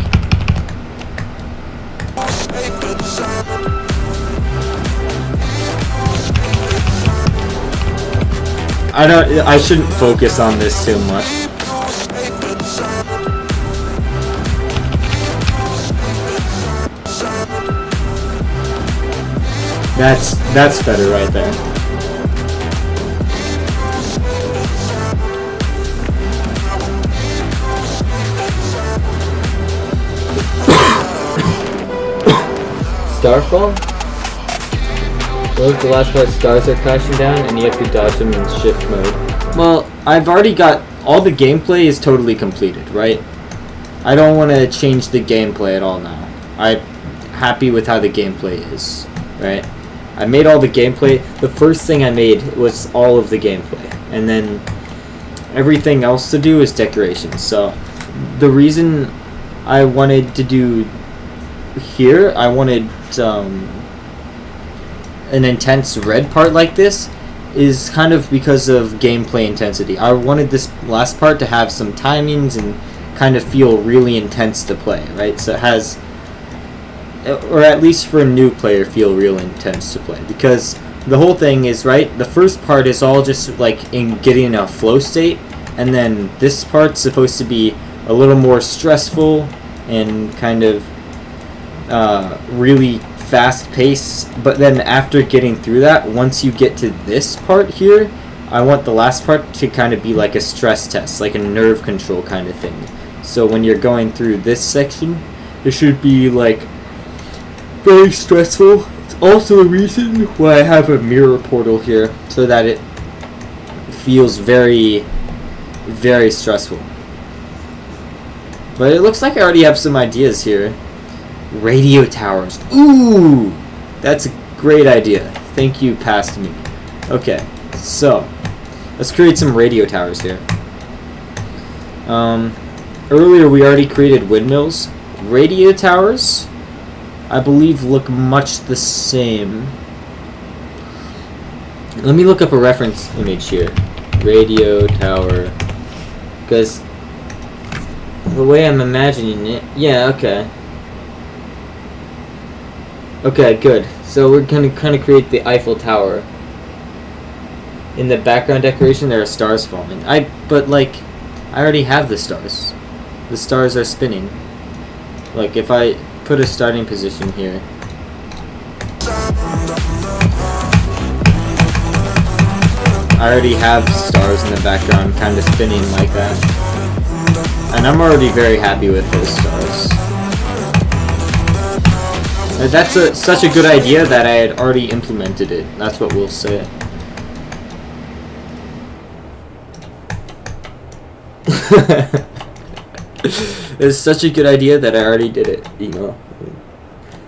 I shouldn't focus on this too much. That's better right there. Starfall? What if the last part stars are crashing down and you have to dodge them in shift mode? Well, I've already got... all the gameplay is totally completed, right? I don't want to change the gameplay at all now. I'm happy with how the gameplay is, right? I made all the gameplay. The first thing I made was all of the gameplay. And then everything else to do is decorations. So the reason I wanted to do here, I wanted an intense red part like this is kind of because of gameplay intensity. I wanted this last part to have some timings and kind of feel really intense to play, right? So it has, or at least for a new player, feel real intense to play, because the whole thing is, right, the first part is all just like in getting a flow state, and then this part's supposed to be a little more stressful and kind of really fast pace. But then after getting through that, once you get to this part here, I want the last part to kind of be like a stress test, like a nerve control kind of thing. So when you're going through this section, it should be like very stressful. It's also the reason why I have a mirror portal here, so that it feels very, very stressful. But it looks like I already have some ideas here. Radio towers. Ooh! That's a great idea. Thank you, past me. Okay, so let's create some radio towers here. Earlier we already created windmills. Radio towers, I believe, look much the same. Let me look up a reference image here. Radio tower. Because the way I'm imagining it... yeah, okay. Okay, good. So we're going to kind of create the Eiffel Tower. In the background decoration, there are stars falling. But, like, I already have the stars. The stars are spinning. Like, if I put a starting position here. I already have stars in the background kind of spinning like that. And I'm already very happy with those stars. That's such a good idea that I had already implemented it. That's what we'll say. It's such a good idea that I already did it, you know.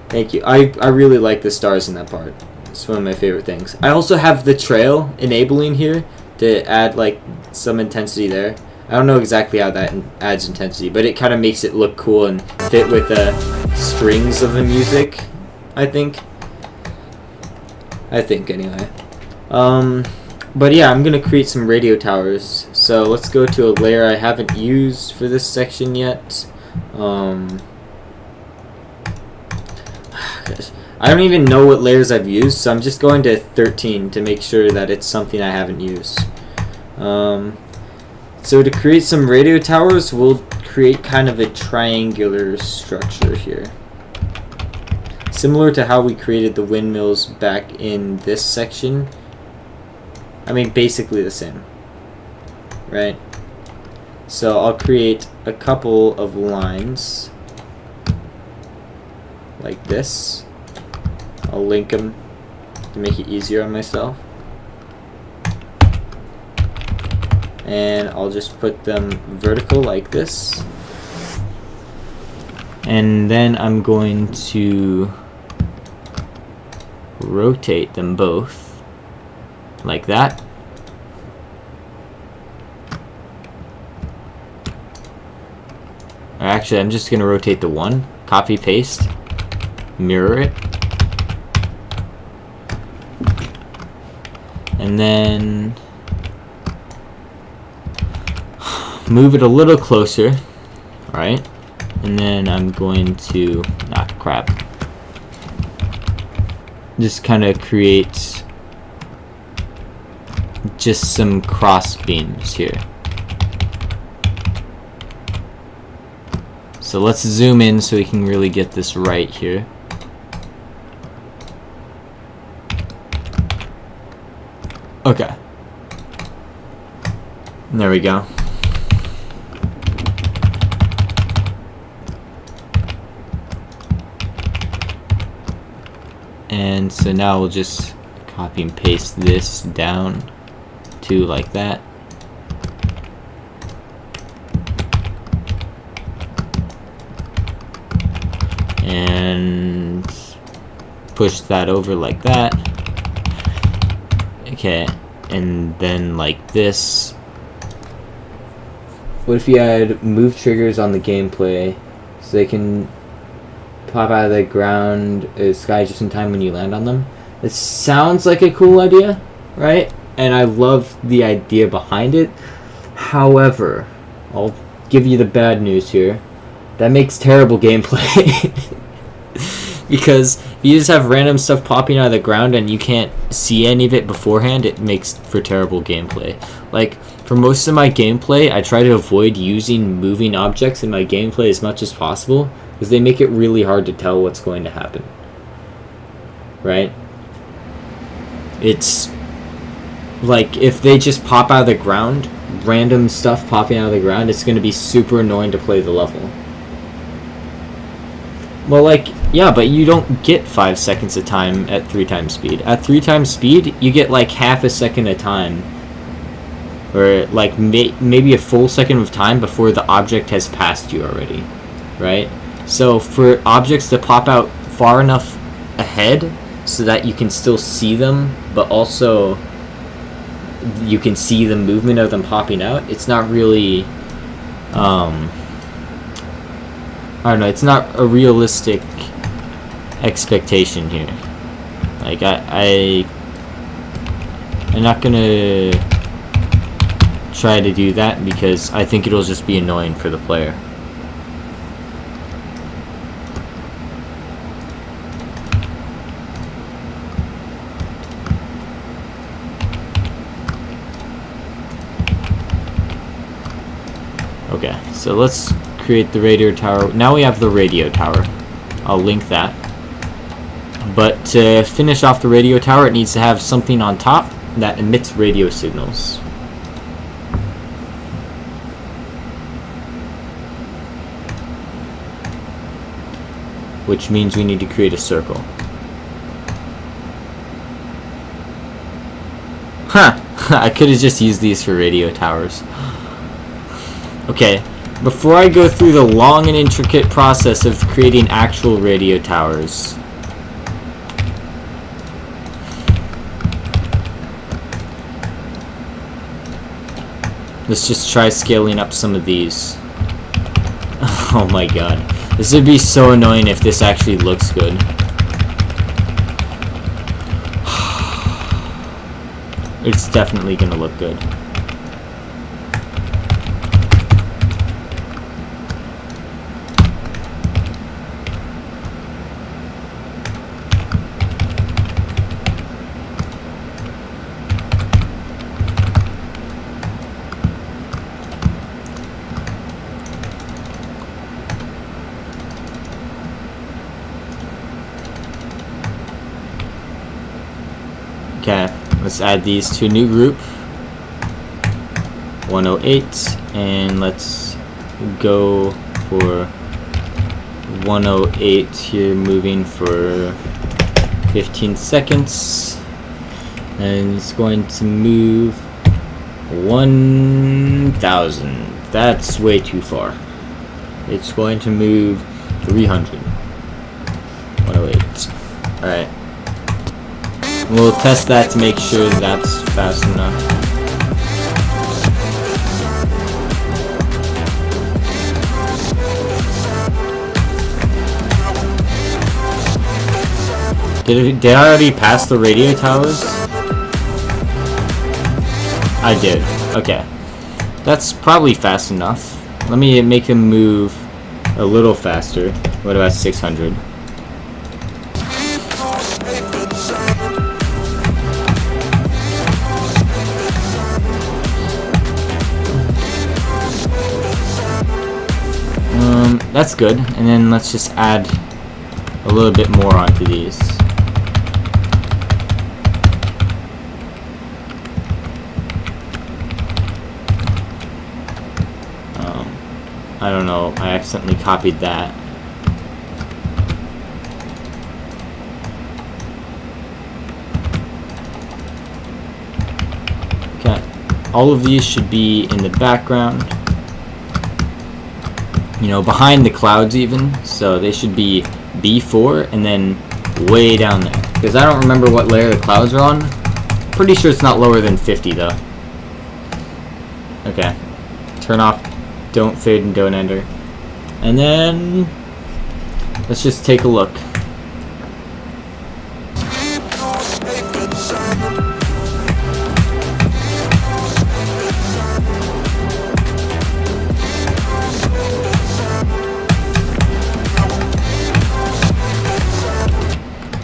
Thank you. I really like the stars in that part. It's one of my favorite things. I also have the trail enabling here to add like some intensity there. I don't know exactly how that adds intensity, but it kind of makes it look cool and fit with the strings of the music, I think. Anyway. But yeah, I'm going to create some radio towers. So let's go to a layer I haven't used for this section yet. Gosh, I don't even know what layers I've used, so I'm just going to 13 to make sure that it's something I haven't used. So to create some radio towers, we'll create kind of a triangular structure here. Similar to how we created the windmills back in this section. I mean, basically the same. Right? So I'll create a couple of lines. like this. I'll link them to make it easier on myself. And I'll just put them vertical like this. And then I'm going to rotate them both like that. Or actually, I'm just going to rotate the one, copy, paste, mirror it. And then move it a little closer, right? And then I'm going to, crap. Just kind of create just some cross beams here. So let's zoom in so we can really get this right here. Okay. There we go. And so now we'll just copy and paste this down to like that. And push that over like that. Okay, and then like this. What if you had move triggers on the gameplay so they can pop out of the ground sky just in time when you land on them? It sounds like a cool idea, right? And I love the idea behind it. However, I'll give you the bad news here. That makes terrible gameplay. Because if you just have random stuff popping out of the ground and you can't see any of it beforehand, it makes for terrible gameplay. Like, for most of my gameplay, I try to avoid using moving objects in my gameplay as much as possible, because they make it really hard to tell what's going to happen. Right? It's like, if they just pop out of the ground, random stuff popping out of the ground, it's going to be super annoying to play the level. Well, like, yeah, but you don't get 5 seconds of time at 3 times speed. At 3 times speed, you get like half a second of time. Or like maybe a full second of time before the object has passed you already. Right? So for objects to pop out far enough ahead so that you can still see them, but also you can see the movement of them popping out, it's not really... I don't know, it's not a realistic expectation here. Like, I'm not gonna try to do that because I think it'll just be annoying for the player. Okay, so let's create the radio tower. Now we have the radio tower. I'll link that. But to finish off the radio tower, it needs to have something on top that emits radio signals. Which means we need to create a circle. Huh! I could have just used these for radio towers. Okay. Before I go through the long and intricate process of creating actual radio towers, let's just try scaling up some of these. Oh my god. This would be so annoying if this actually looks good. It's definitely gonna look good. Okay, let's add these to a new group, 108, and let's go for 108 here, moving for 15 seconds, and it's going to move 1,000. That's way too far. It's going to move 300. 108. Alright. We'll test that to make sure that's fast enough. Did I already pass the radio towers? I did. Okay. That's probably fast enough. Let me make him move a little faster. What about 600? That's good. And then let's just add a little bit more onto these. I don't know, I accidentally copied that. Okay, all of these should be in the background. You know, behind the clouds even, so they should be B4 and then way down there. Because I don't remember what layer the clouds are on. Pretty sure it's not lower than 50 though. Okay, turn off don't fade and don't enter. And then let's just take a look.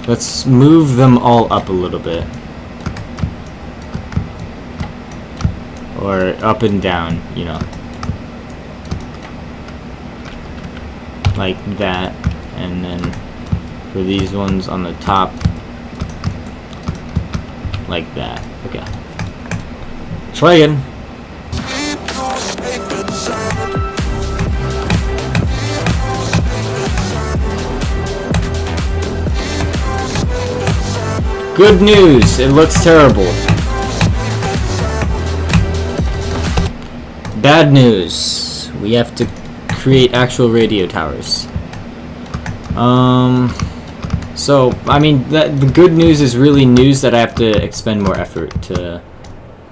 Let's move them all up a little bit. Or up and down, you know. Like that, and then for these ones on the top, like that. Okay. Try again. Good news, it looks terrible. Bad news, we have to create actual radio towers. So I mean, the good news is really news that I have to expend more effort to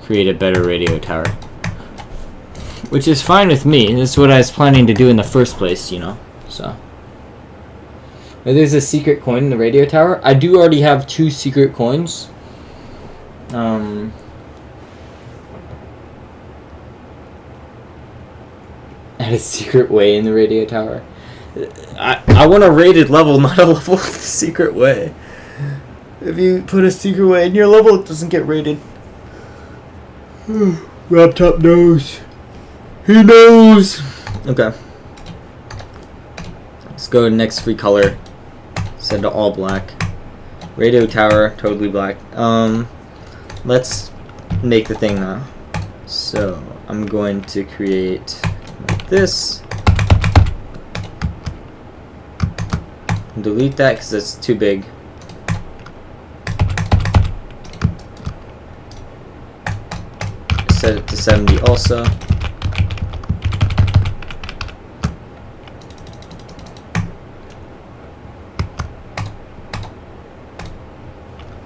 create a better radio tower, which is fine with me. That's what I was planning to do in the first place, you know. So there's a secret coin in the radio tower. I do already have 2 secret coins. At a secret way in the radio tower. I want a rated level, not a level with a secret way. If you put a secret way in your level, it doesn't get rated. Laptop knows. He knows. Okay. Let's go to next free color. Set to all black. Radio tower, totally black. Let's make the thing now. So I'm going to create like this. Delete that because it's too big. Set it to 70 also.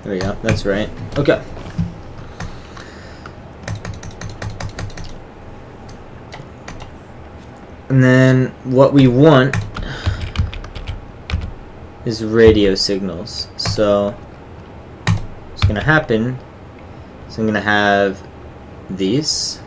There we go, that's right. Okay. And then what we want is radio signals. So what's gonna happen is I'm gonna have these.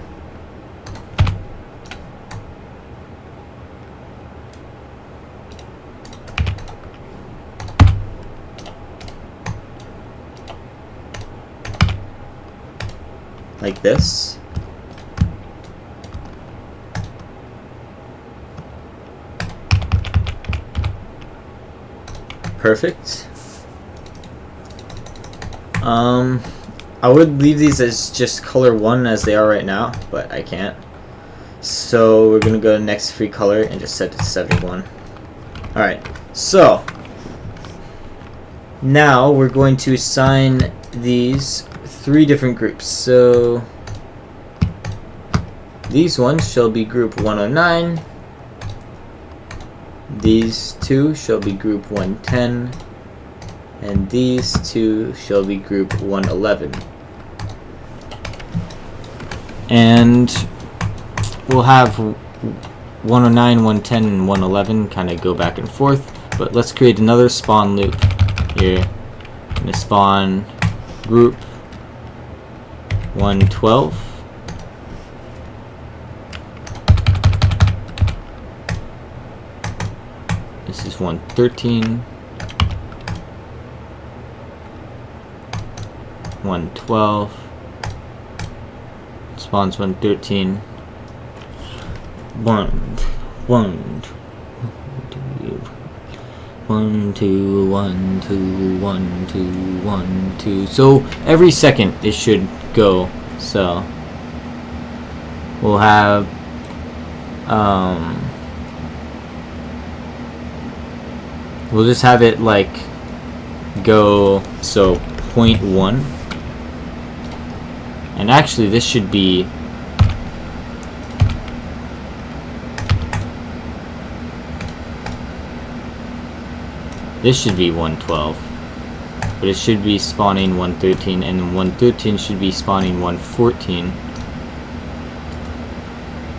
Like this. Perfect. I would leave these as just color 1 as they are right now, but I can't. So we're gonna go to next free color and just set it to 71. Alright, so now we're going to assign these 3 different groups. So these ones shall be group 109. These 2 shall be group 110. And these 2 shall be group 111. And we'll have 109, 110, and 111 kind of go back and forth. But let's create another spawn loop here. I'm going to spawn group 112. This is 113. 112. Spawns 113. 1 2 1 2 1 2 1 2. So every second it should go. So we'll have we'll just have it like go so 0.1. And actually this should be this should be 112, but it should be spawning 113, and 113 should be spawning 114.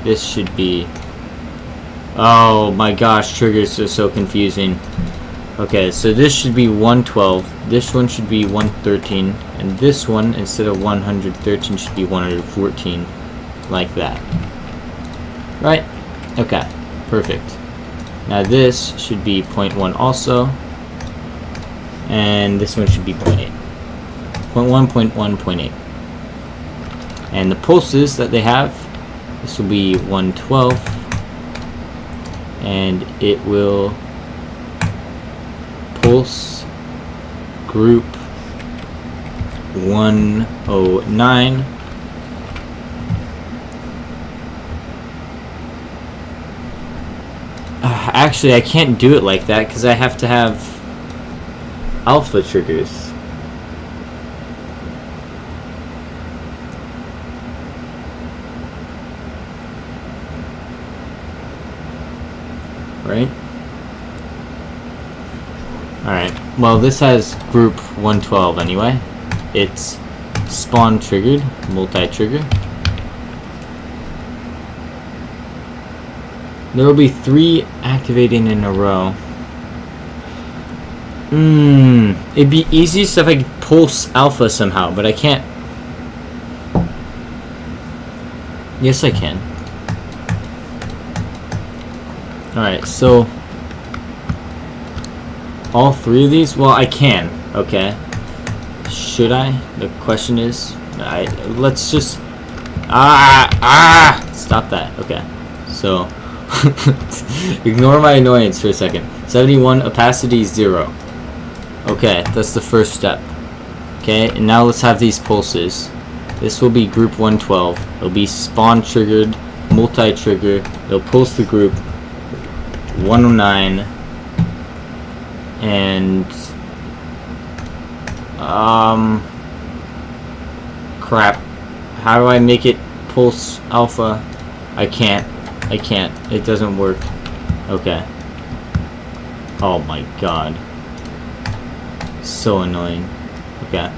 This should be, oh my gosh, triggers are so confusing. Okay, so this should be 112, this one should be 113, and this one, instead of 113, should be 114, like that. Right? Okay, perfect. Now this should be 0.1 also, and this one should be 0.8. 0.1, 0.1, 0.8. And the pulses that they have, this will be 112, and it will pulse group 109. Actually, I can't do it like that because I have to have alpha triggers. Right? Alright, well this has group 112 anyway. It's spawn triggered, multi-trigger. There will be 3 activating in a row. It'd be easiest if I could pulse alpha somehow, but I can't. Yes, I can. Alright, so all 3 of these? Well, I can. Okay. Should I? The question is, let's just stop that. Okay. So ignore my annoyance for a second. 71 opacity 0. Okay, that's the first step. Okay, and now let's have these pulses. This will be group 112. It'll be spawn triggered, multi-trigger. It'll pulse the group 109, and crap. How do I make it pulse alpha? I can't. It doesn't work. Okay. Oh my god. So annoying. Okay.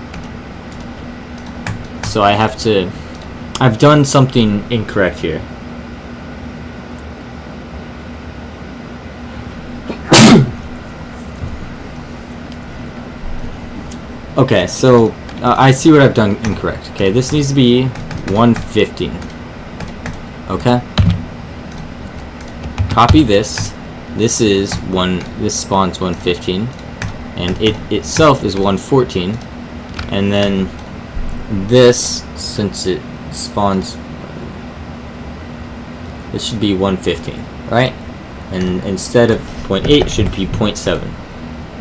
So I have to... I've done something incorrect here. Okay, so I see what I've done incorrect. Okay, this needs to be 115. Okay? Copy this. This is this spawns 115, and it itself is 114, and then this, since it spawns, this should be 115, right? And instead of 0.8, it should be 0.7.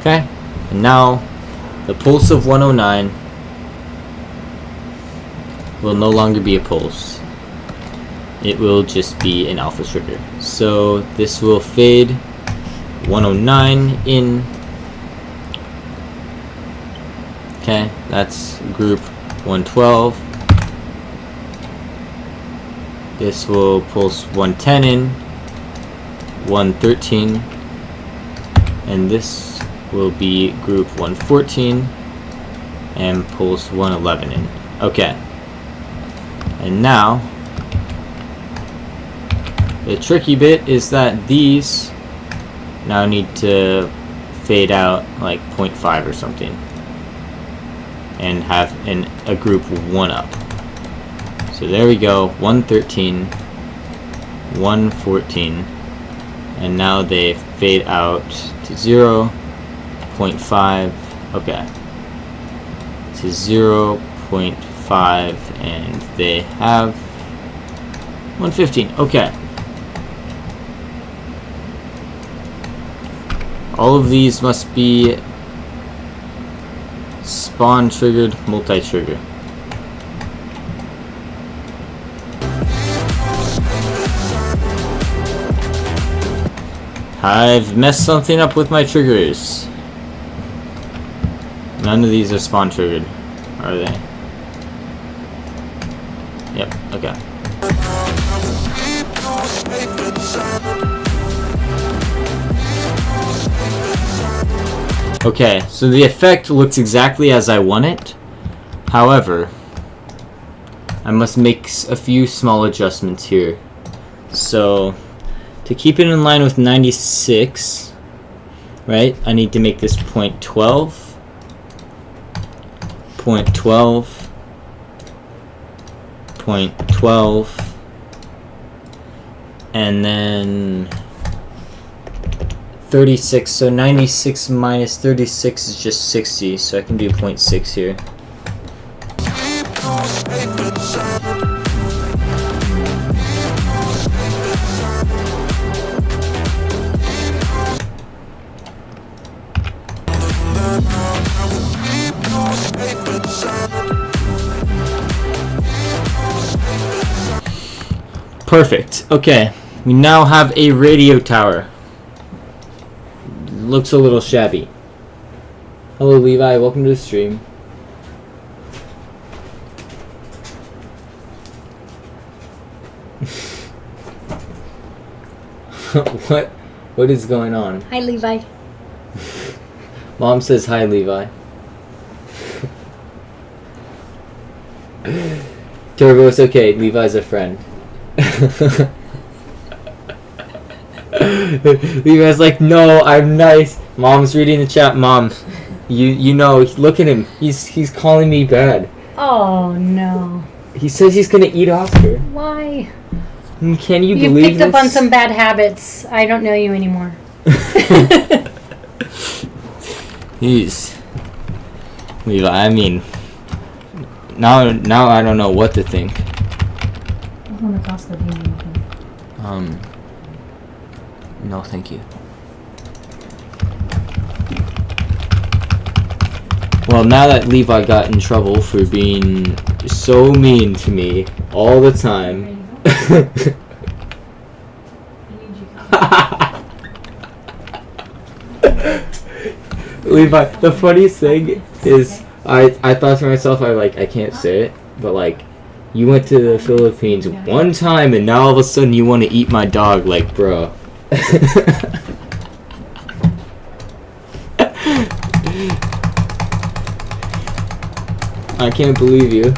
Okay? And now the pulse of 109 will no longer be a pulse. It will just be an alpha trigger. So this will fade 109 in. Okay, that's group 112. This will pulse 110 in, 113, and this will be group 114 and pulse 111 in. Okay, and now the tricky bit is that these now need to fade out like 0.5 or something and have a group 1 up. So there we go, 113, 114, and now they fade out to 0.5, okay, to 0.5, and they have 115, okay. All of these must be spawn triggered, multi-trigger. I've messed something up with my triggers. None of these are spawn triggered, are they? Yep, okay. Okay, so the effect looks exactly as I want it. However, I must make a few small adjustments here. So, to keep it in line with 96, right, I need to make this 0.12, 0.12, 0.12, and then 36, so 96 minus 36 is just 60, so I can do 0.6 here. Perfect. Okay, we now have a radio tower. Looks a little shabby. Hello Levi, welcome to the stream. What is going on? Hi Levi. Mom says hi Levi. Turbo, it's okay, Levi's a friend. Levi's like, no, I'm nice. Mom's reading the chat. Mom, you know, look at him. He's calling me bad. Oh no. He says he's gonna eat Oscar. Why? Can you You've believe picked this? up on some bad habits. I don't know you anymore. Jeez. Levi, I mean, now I don't know what to think. No, thank you. Well, now that Levi got in trouble for being so mean to me all the time. Levi, the funniest thing is I thought to myself, I can't say it, but like, you went to the Philippines one time and now all of a sudden you want to eat my dog, like, bro. I can't believe you.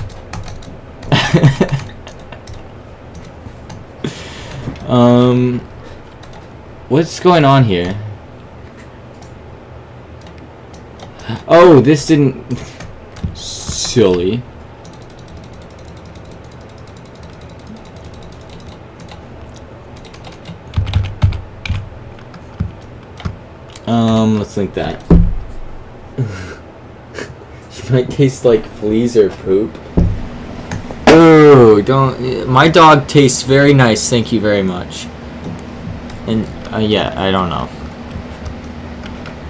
What's going on here? Oh, this didn't... Silly. Let's link that. She might taste like fleas or poop. Oh, don't... My dog tastes very nice, thank you very much. And, yeah, I don't know.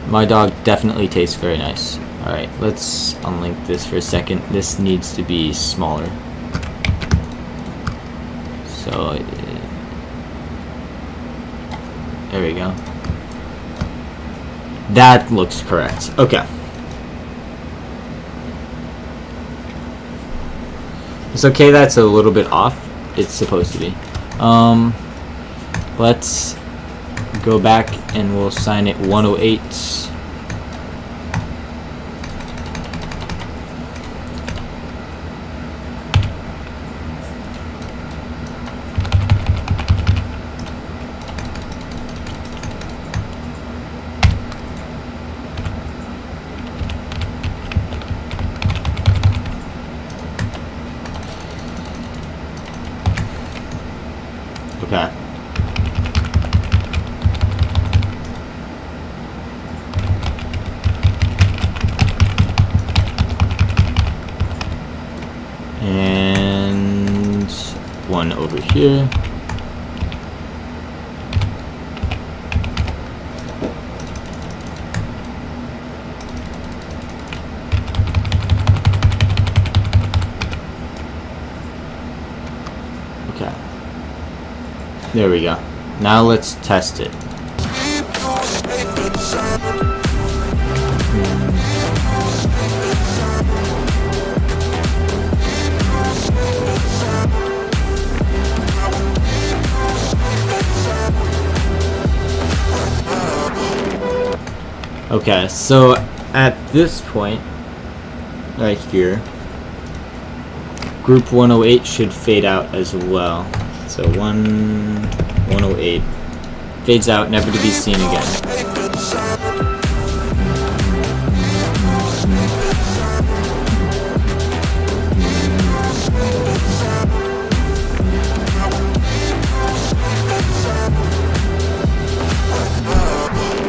My dog definitely tastes very nice. Alright, let's unlink this for a second. This needs to be smaller. So, there we go. That looks correct. Okay. It's okay that's a little bit off. It's supposed to be. Let's go back and we'll assign it 108. Okay. And one over here. Okay. There we go. Now let's test it. Okay, so at this point, right here, group 108 should fade out as well. So 108 fades out, never to be seen again.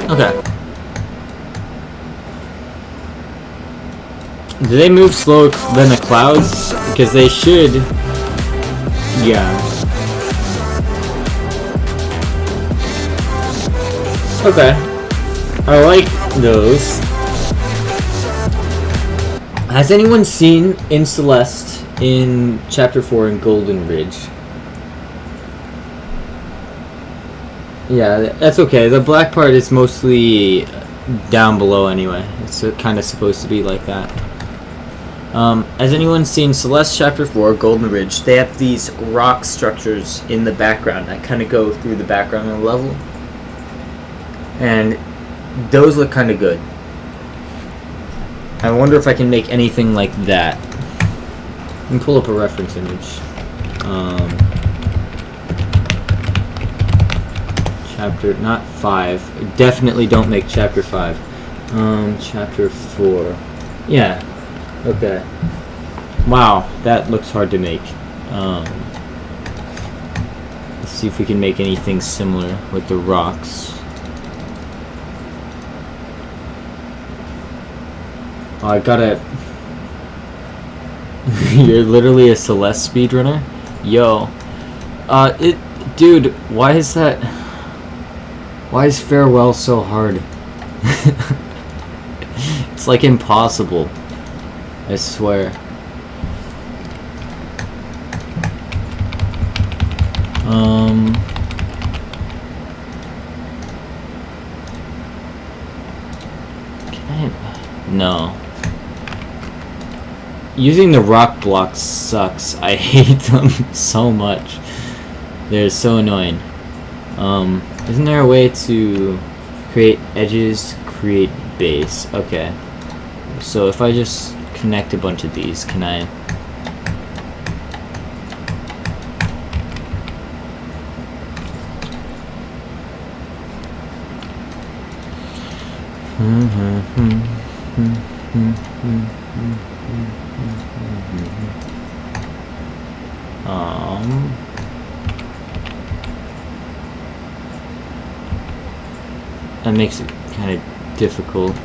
Okay. Do they move slower than the clouds? Because they should. Yeah. Okay. I like those. Has anyone seen in Celeste in Chapter 4 in Golden Ridge? Yeah, that's okay. The black part is mostly down below anyway. It's kind of supposed to be like that. Has anyone seen Celeste Chapter 4, Golden Ridge? They have these rock structures in the background that kind of go through the background of the level. And those look kind of good. I wonder if I can make anything like that. I can pull up a reference image. Chapter, not 5. Definitely don't make Chapter 5. Chapter 4. Yeah. Okay. Wow, that looks hard to make. Let's see if we can make anything similar with the rocks. Oh, I gotta... You're literally a Celeste speedrunner? Yo. Dude, why is that... Why is Farewell so hard? It's like impossible. I swear. Can I... No. Using the rock blocks sucks. I hate them so much. They're so annoying. Isn't there a way to create edges, create base? Okay. So if I just connect a bunch of these, can I... That makes it kind of difficult.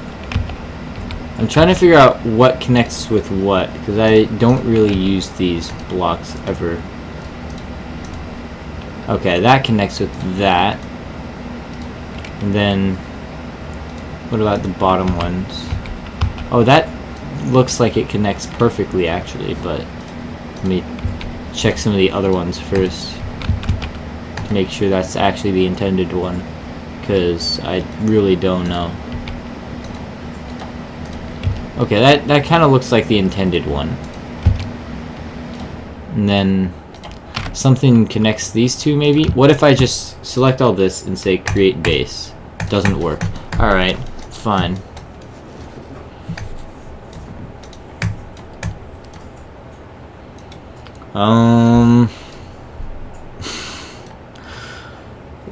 I'm trying to figure out what connects with what, because I don't really use these blocks ever. Okay, that connects with that. And then, what about the bottom ones? Oh, that looks like it connects perfectly actually, but let me check some of the other ones first to make sure that's actually the intended one, because I really don't know. Okay, that kind of looks like the intended one. And then something connects these two, maybe? What if I just select all this and say create base? Doesn't work. Alright, fine.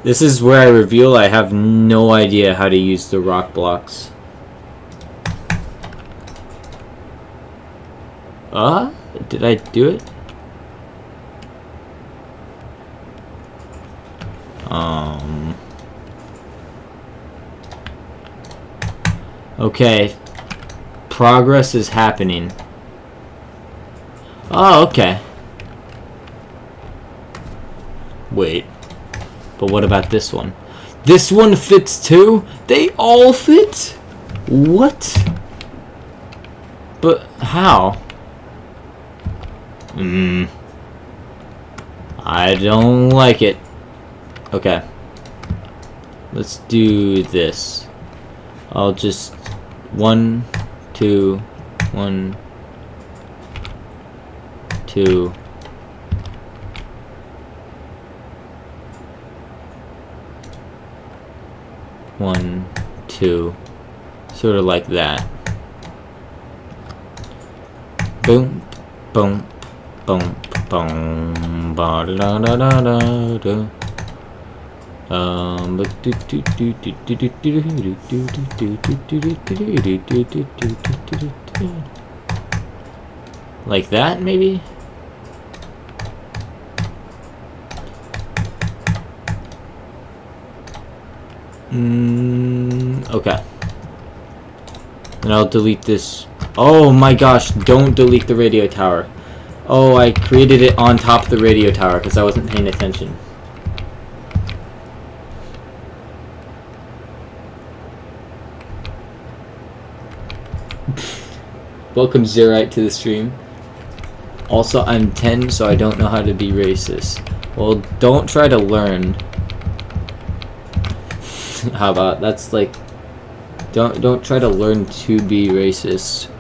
This is where I reveal I have no idea how to use the rock blocks. Did I do it? Okay. Progress is happening. Oh, okay. Wait. But what about this one? This one fits too? They all fit? What? But how? I don't like it. Okay. Let's do this. I'll just 1, 2, 1, 2. One, two, sort of like that. Boom, boom, boom, boom, ba da da da da da. Like that, maybe? Okay. And I'll delete this. Oh my gosh, don't delete the radio tower. Oh, I created it on top of the radio tower because I wasn't paying attention. Welcome Zerite to the stream. Also, I'm 10, so I don't know how to be racist. Well, don't try to learn. How about that's like, don't try to learn to be racist.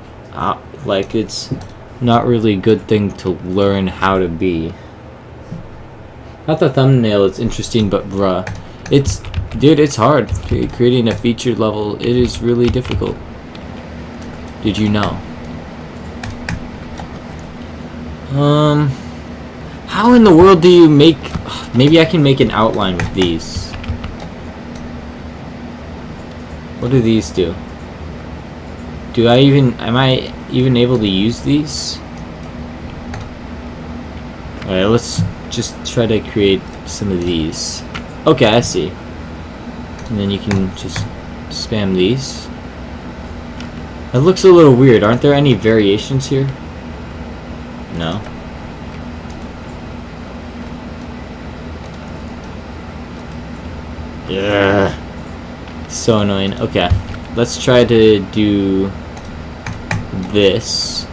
Like, it's not really a good thing to learn how to be. Not the thumbnail, it's interesting, but bruh, dude, it's hard creating a featured level. It is really difficult. Did you know? How in the world do you make? Maybe I can make an outline with these. What do these do? Am I even able to use these? Alright, let's just try to create some of these. Okay, I see. And then you can just spam these. It looks a little weird. Aren't there any variations here? No. Yeah. So annoying. Okay. Let's try to do this.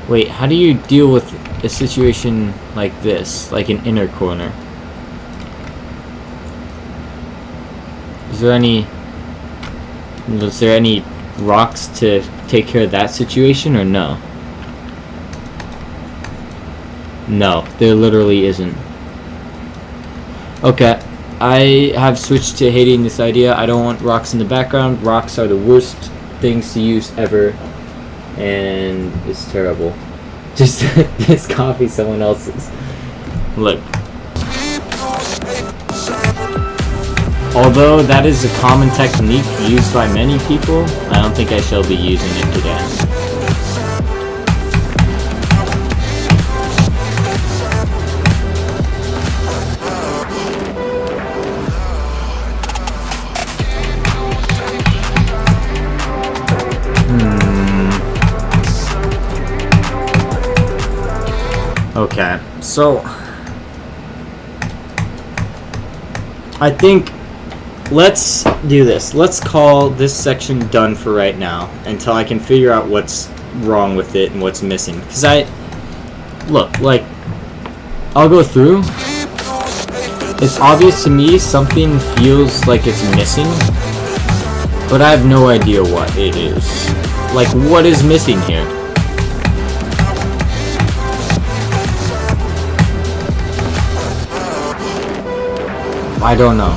Wait, how do you deal with a situation like this? Like an inner corner? Was there any rocks to take care of that situation, or no? No, there literally isn't. Okay, I have switched to hating this idea. I don't want rocks in the background. Rocks are the worst things to use ever, and it's terrible. Just this coffee, someone else's. Look. Although that is a common technique used by many people, I don't think I shall be using it today. Okay, so I think let's do this. Let's call this section done for right now until I can figure out what's wrong with it and what's missing. Because like, I'll go through. It's obvious to me something feels like it's missing. but I have no idea what it is. Like, what is missing here? I don't know.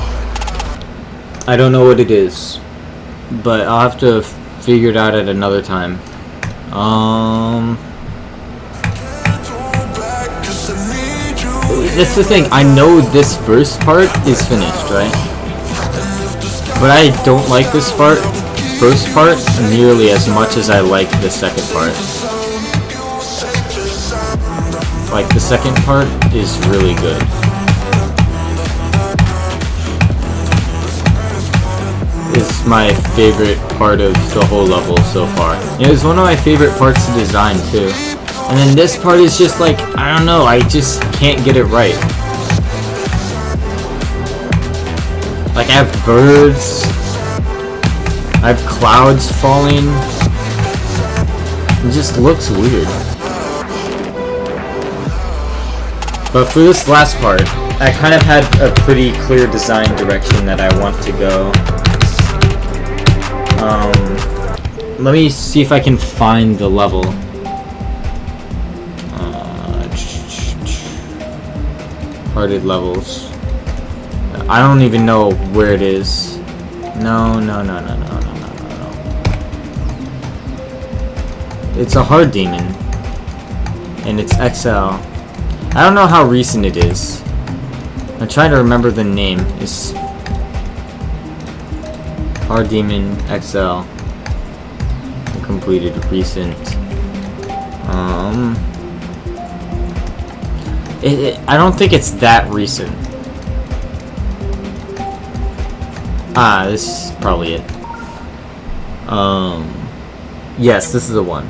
I don't know what it is, but I'll have to figure it out at another time. That's the thing. I know this first part is finished, right? But I don't like this first part nearly as much as I like the second part. Like, the second part is really good. It's my favorite part of the whole level so far. It was one of my favorite parts to design too. And then this part is just like, I don't know, I just can't get it right. Like, I have birds, I have clouds falling. It just looks weird. But for this last part, I kind of had a pretty clear design direction that I want to go. Let me see if I can find the level. Hearted levels. I don't even know where it is. No. It's a hard demon. And it's XL. I don't know how recent it is. I'm trying to remember the name. It's Hard Demon XL. Completed recent. I don't think it's that recent. This is probably it. Yes, this is the one.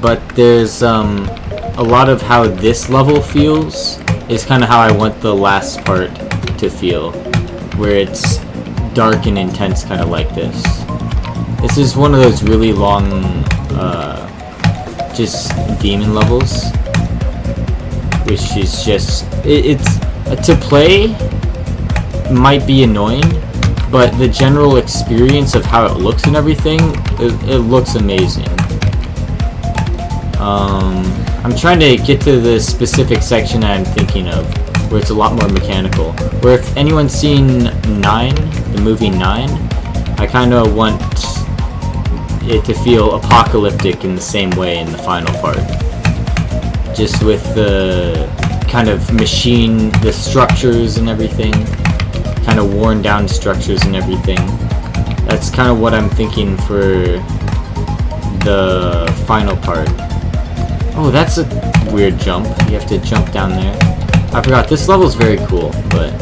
But there's a lot of how this level feels is kind of how I want the last part to feel, where it's dark and intense, kind of like this. This is one of those really long just demon levels, which is just it's to play might be annoying, but the general experience of how it looks and everything, it looks amazing. I'm trying to get to the specific section I'm thinking of, where it's a lot more mechanical. Where if anyone's seen 9, the movie 9, I kind of want it to feel apocalyptic in the same way in the final part. Just with the kind of machine, the structures and everything, kind of worn down structures and everything. That's kind of what I'm thinking for the final part. Oh, that's a weird jump. You have to jump down there. I forgot, this level is very cool, but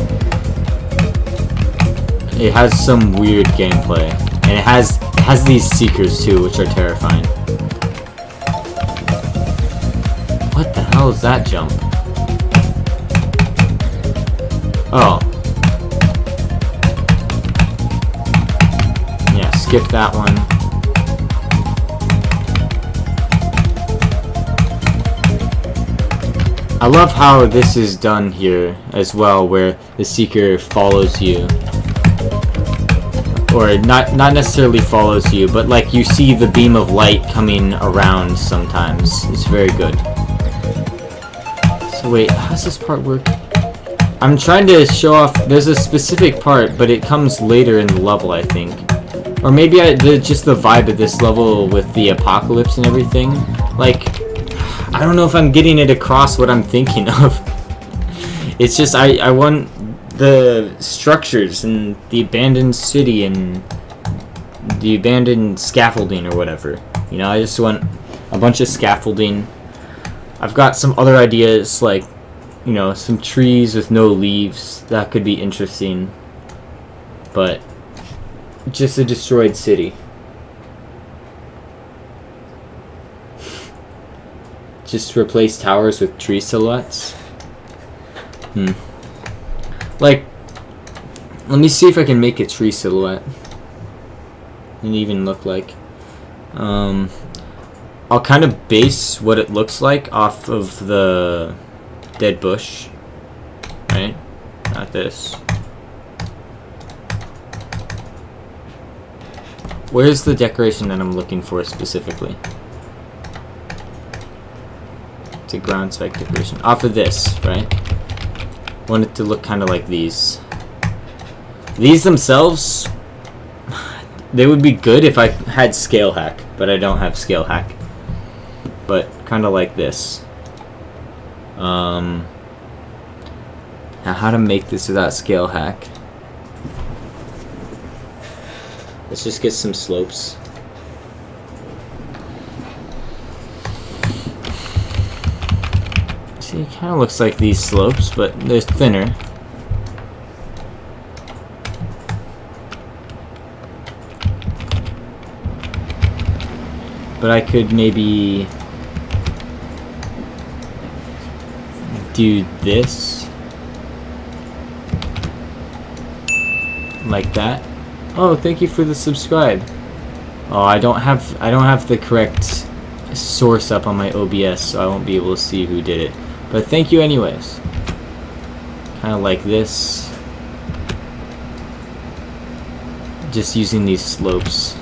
it has some weird gameplay. And it has these seekers too, which are terrifying. What the hell is that jump? Oh. Yeah, skip that one. I love how this is done here as well, where the seeker follows you. Or not necessarily follows you, but like you see the beam of light coming around sometimes. It's very good. So wait, how does this part work? I'm trying to show off, there's a specific part, but it comes later in the level, I think. Or maybe just the vibe of this level with the apocalypse and everything. Like, I don't know if I'm getting it across what I'm thinking of. It's just, I want the structures and the abandoned city and the abandoned scaffolding or whatever. You know, I just want a bunch of scaffolding. I've got some other ideas, like, you know, some trees with no leaves. That could be interesting. But just a destroyed city. Just replace towers with tree silhouettes. Like, let me see if I can make a tree silhouette. And even look like. I'll kind of base what it looks like off of the dead bush. Right? Not this. Where's the decoration that I'm looking for specifically? It's a ground spec decoration. Off of this, right? Want it to look kind of like these. These themselves, they would be good if I had scale hack, but I don't have scale hack. But kind of like this. Now how to make this without scale hack? Let's just get some slopes. See, it kind of looks like these slopes, but they're thinner. But I could maybe do this like that. Oh, thank you for the subscribe. Oh, I don't have the correct source up on my OBS, so I won't be able to see who did it. But thank you anyways. Kind of like this. Just using these slopes.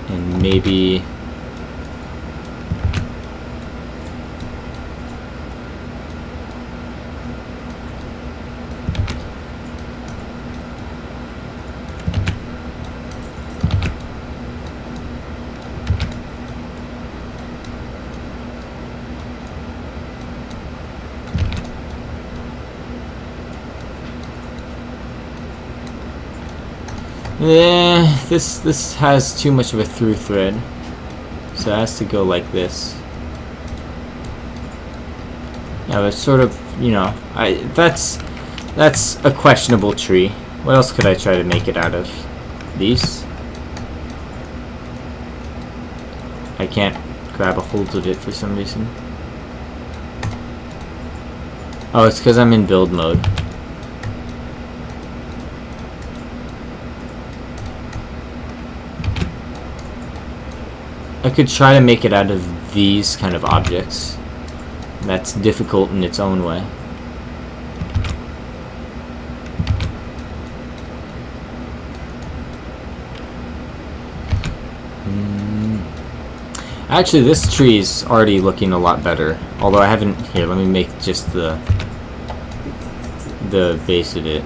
And maybe this has too much of a through thread, so it has to go like this. Yeah, but sort of, you know, that's a questionable tree. What else could I try to make it out of? These? I can't grab a hold of it for some reason. Oh, it's because I'm in build mode. I could try to make it out of these kind of objects. That's difficult in its own way. Actually, this tree is already looking a lot better. Although I haven't... Here, let me make just the base of it.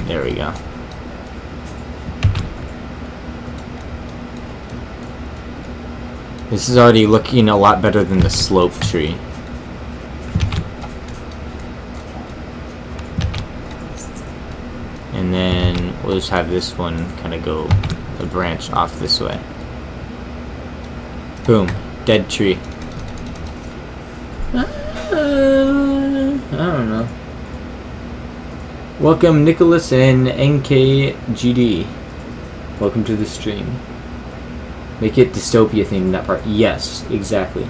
There we go. This is already looking a lot better than the slope tree. And then we'll just have this one kind of go a branch off this way. Boom. Dead tree. I don't know. Welcome Nicholas and NKGD. Welcome to the stream. Make it dystopia themed, that part. Yes, exactly.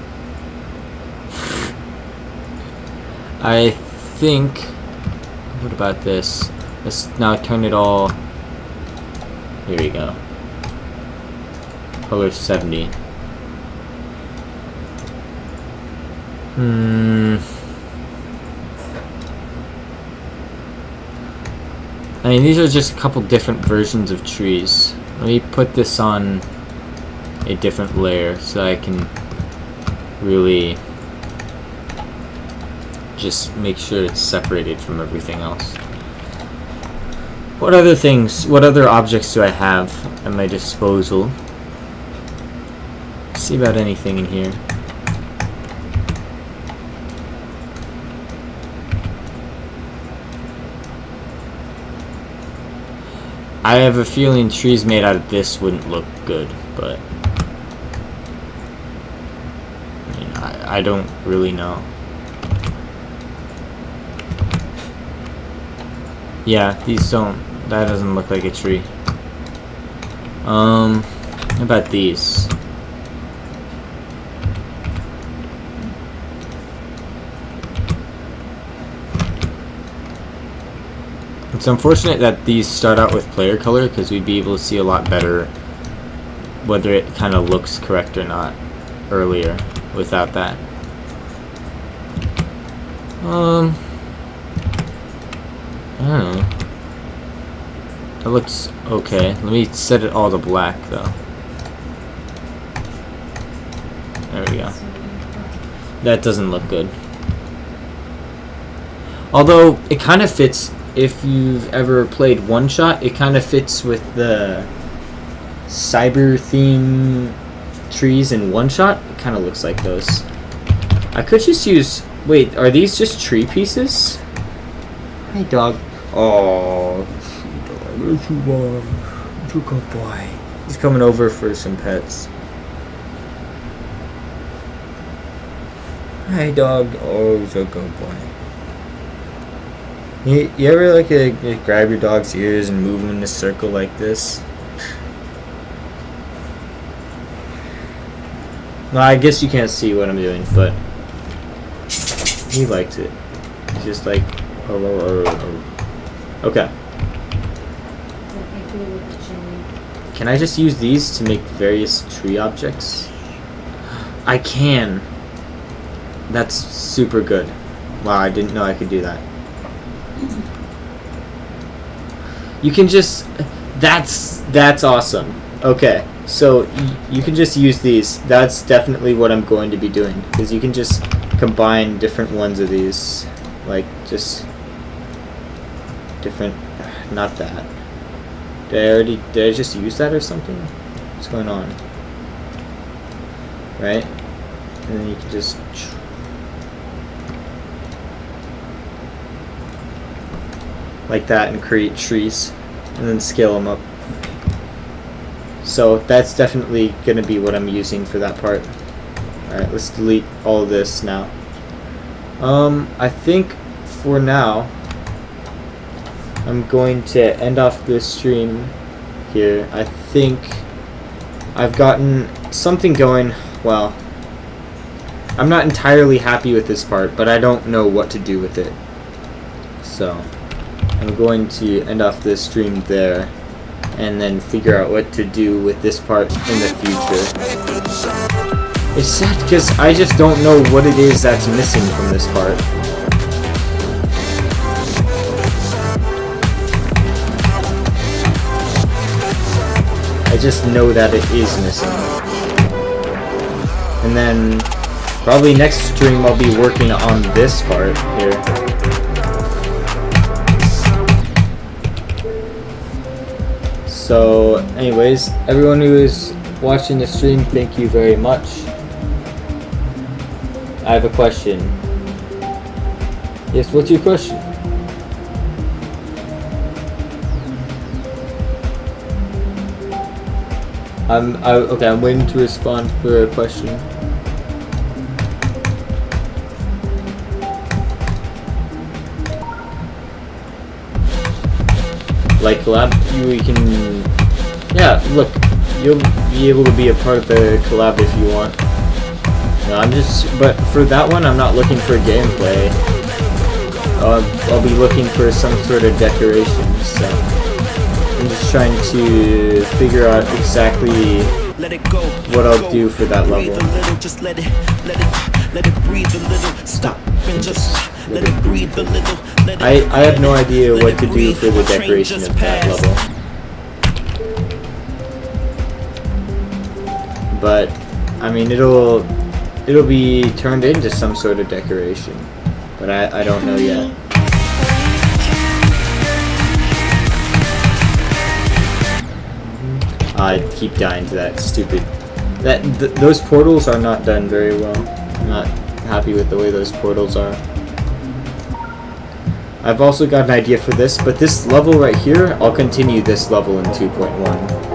I think... What about this? Let's now turn it all... Here we go. Color 70. I mean, these are just a couple different versions of trees. Let me put this on a different layer so I can really just make sure it's separated from everything else. What other things, what other objects do I have at my disposal? See about anything in here. I have a feeling trees made out of this wouldn't look good, but I mean, I don't really know. Yeah, these don't. That doesn't look like a tree. How about these? It's unfortunate that these start out with player color, because we'd be able to see a lot better whether it kind of looks correct or not earlier without that. I don't know. That looks okay. Let me set it all to black though. There we go. That doesn't look good. Although it kind of fits, if you've ever played One Shot, it kind of fits with the cyber theme trees in One Shot. It kind of looks like those. I could just use. Wait, are these just tree pieces? Hey, dog. Oh, what you want? What you good boy? He's coming over for some pets. Hey, dog. Oh, he's a good boy. You ever like grab your dog's ears and move him in a circle like this? No, I guess you can't see what I'm doing, but he likes it. He's just like, oh. Okay. Can I just use these to make various tree objects? I can. That's super good. Wow, I didn't know I could do that. You can just... That's awesome. Okay, so you can just use these. That's definitely what I'm going to be doing. Because you can just combine different ones of these. Like, just... different... Not that. Did I just use that or something? What's going on? Right? And then you can just... like that, and create trees and then scale them up. So that's definitely going to be what I'm using for that part. Alright, let's delete all of this now. I think for now I'm going to end off this stream here. I think I've gotten something going. Well, I'm not entirely happy with this part, but I don't know what to do with it. So I'm going to end off this stream there and then figure out what to do with this part in the future. It's sad because I just don't know what it is that's missing from this part. I just know that it is missing. And then probably next stream I'll be working on this part here. So, anyways, everyone who is watching the stream, thank you very much. I have a question. Yes, what's your question? Okay, I'm waiting to respond for a question. Like collab, we can, yeah, look, you'll be able to be a part of the collab if you want. No, but for that one, I'm not looking for gameplay. I'll be looking for some sort of decoration, so I'm just trying to figure out exactly what I'll do for that level. Stop and just let it breathe a little. I have no idea what to do for the decoration of that level. But I mean it'll be turned into some sort of decoration. But I don't know yet. I keep dying to that stupid those portals are not done very well. I'm not happy with the way those portals are. I've also got an idea for this, but this level right here, I'll continue this level in 2.1.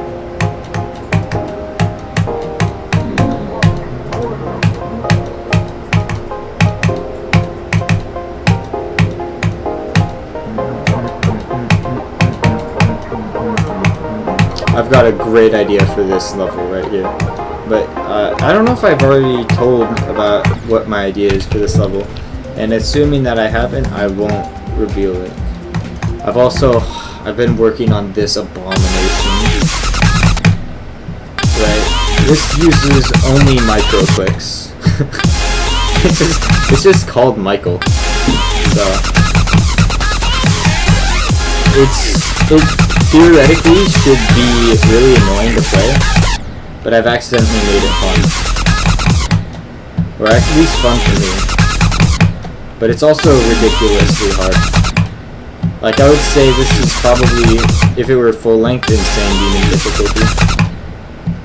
I've got a great idea for this level right here. But I don't know if I've already told about what my idea is for this level. And assuming that I haven't, I won't reveal it. I've been working on this abomination. Right? This uses only micro clicks. It's just called Michael. So it theoretically should be really annoying to play, but I've accidentally made it fun. Or at least fun for me. But it's also ridiculously hard. Like, I would say this is probably, if it were full length, insane demon difficulty.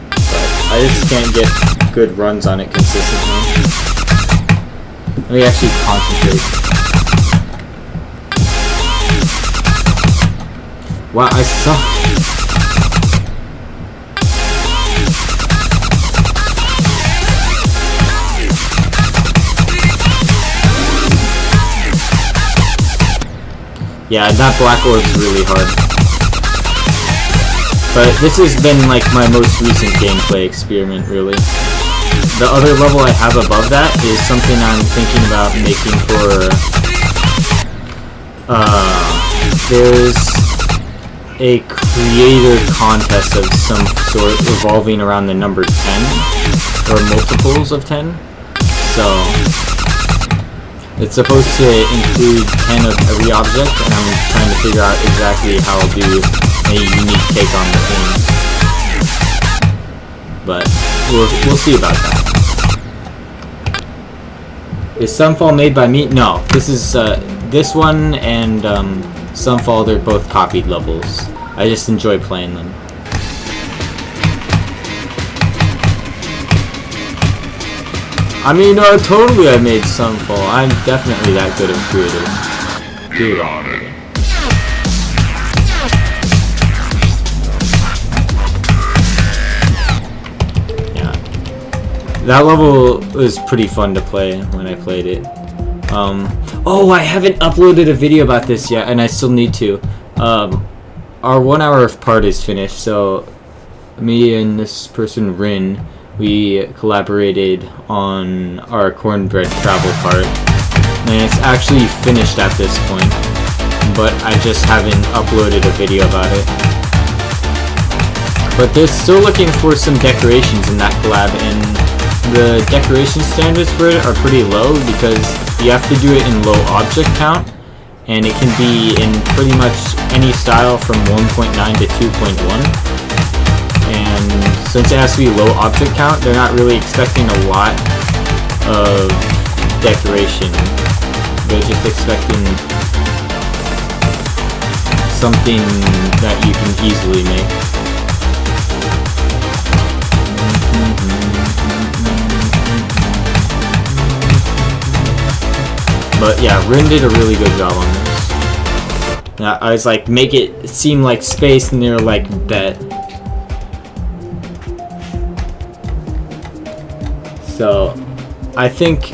But I just can't get good runs on it consistently. Let me actually concentrate. Wow, I suck. Yeah, that black orb's really hard. But this has been like my most recent gameplay experiment, really. The other level I have above that is something I'm thinking about making for... there's a creator contest of some sort revolving around the number 10, or multiples of 10. So... it's supposed to include 10 of every object, and I'm trying to figure out exactly how I'll do a unique take on the theme. But we'll see about that. Is Sunfall made by me? No, this is this one and Sunfall. They're both copied levels. I just enjoy playing them. I mean, totally I made Sunfall. I'm definitely that good of creative. Dude, already. Yeah. That level was pretty fun to play when I played it. Oh, I haven't uploaded a video about this yet, and I still need to. Our 1 hour part is finished, so me and this person, Rin, we collaborated on our cornbread travel part, and it's actually finished at this point, but I just haven't uploaded a video about it. But they're still looking for some decorations in that collab, and the decoration standards for it are pretty low because you have to do it in low object count, and it can be in pretty much any style from 1.9 to 2.1. And since it has to be low object count, they're not really expecting a lot of decoration. They're just expecting something that you can easily make. But yeah, Rin did a really good job on this. I was like, make it seem like space, and they were like, bet. So, I think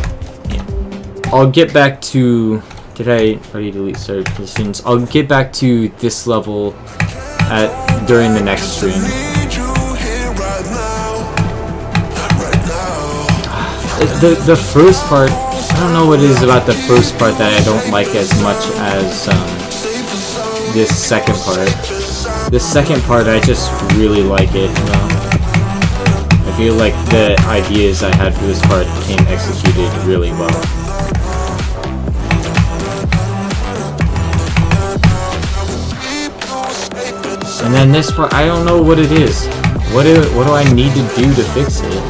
I'll get back to... Did I already delete started positions? I'll get back to this level during the next stream. The first part, I don't know what it is about the first part that I don't like as much as this second part. This second part, I just really like it, you know? I feel like the ideas I had for this part came executed really well. And then this part, I don't know what it is. What do I need to do to fix it?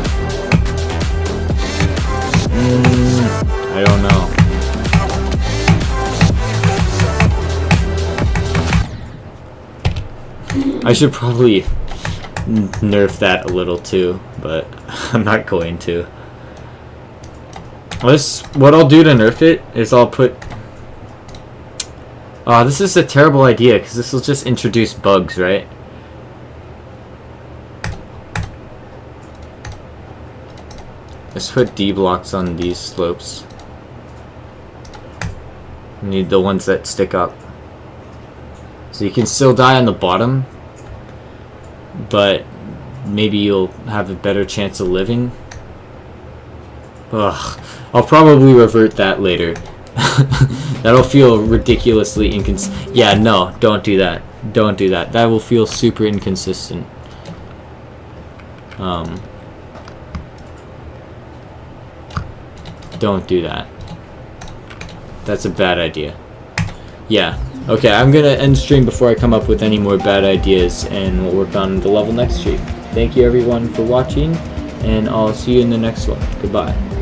I don't know. I should probably nerf that a little too, but I'm not going to. What I'll do to nerf it is I'll put... Oh, this is a terrible idea, because this will just introduce bugs, right? Let's put D blocks on these slopes. We need the ones that stick up. So you can still die on the bottom, but maybe you'll have a better chance of living. Ugh, I'll probably revert that later. That'll feel ridiculously inconsistent. Yeah, no, don't do that. Don't do that. That will feel super inconsistent. Don't do that. That's a bad idea. Yeah. Okay, I'm gonna end stream before I come up with any more bad ideas, and we'll work on the level next stream. Thank you everyone for watching, and I'll see you in the next one. Goodbye.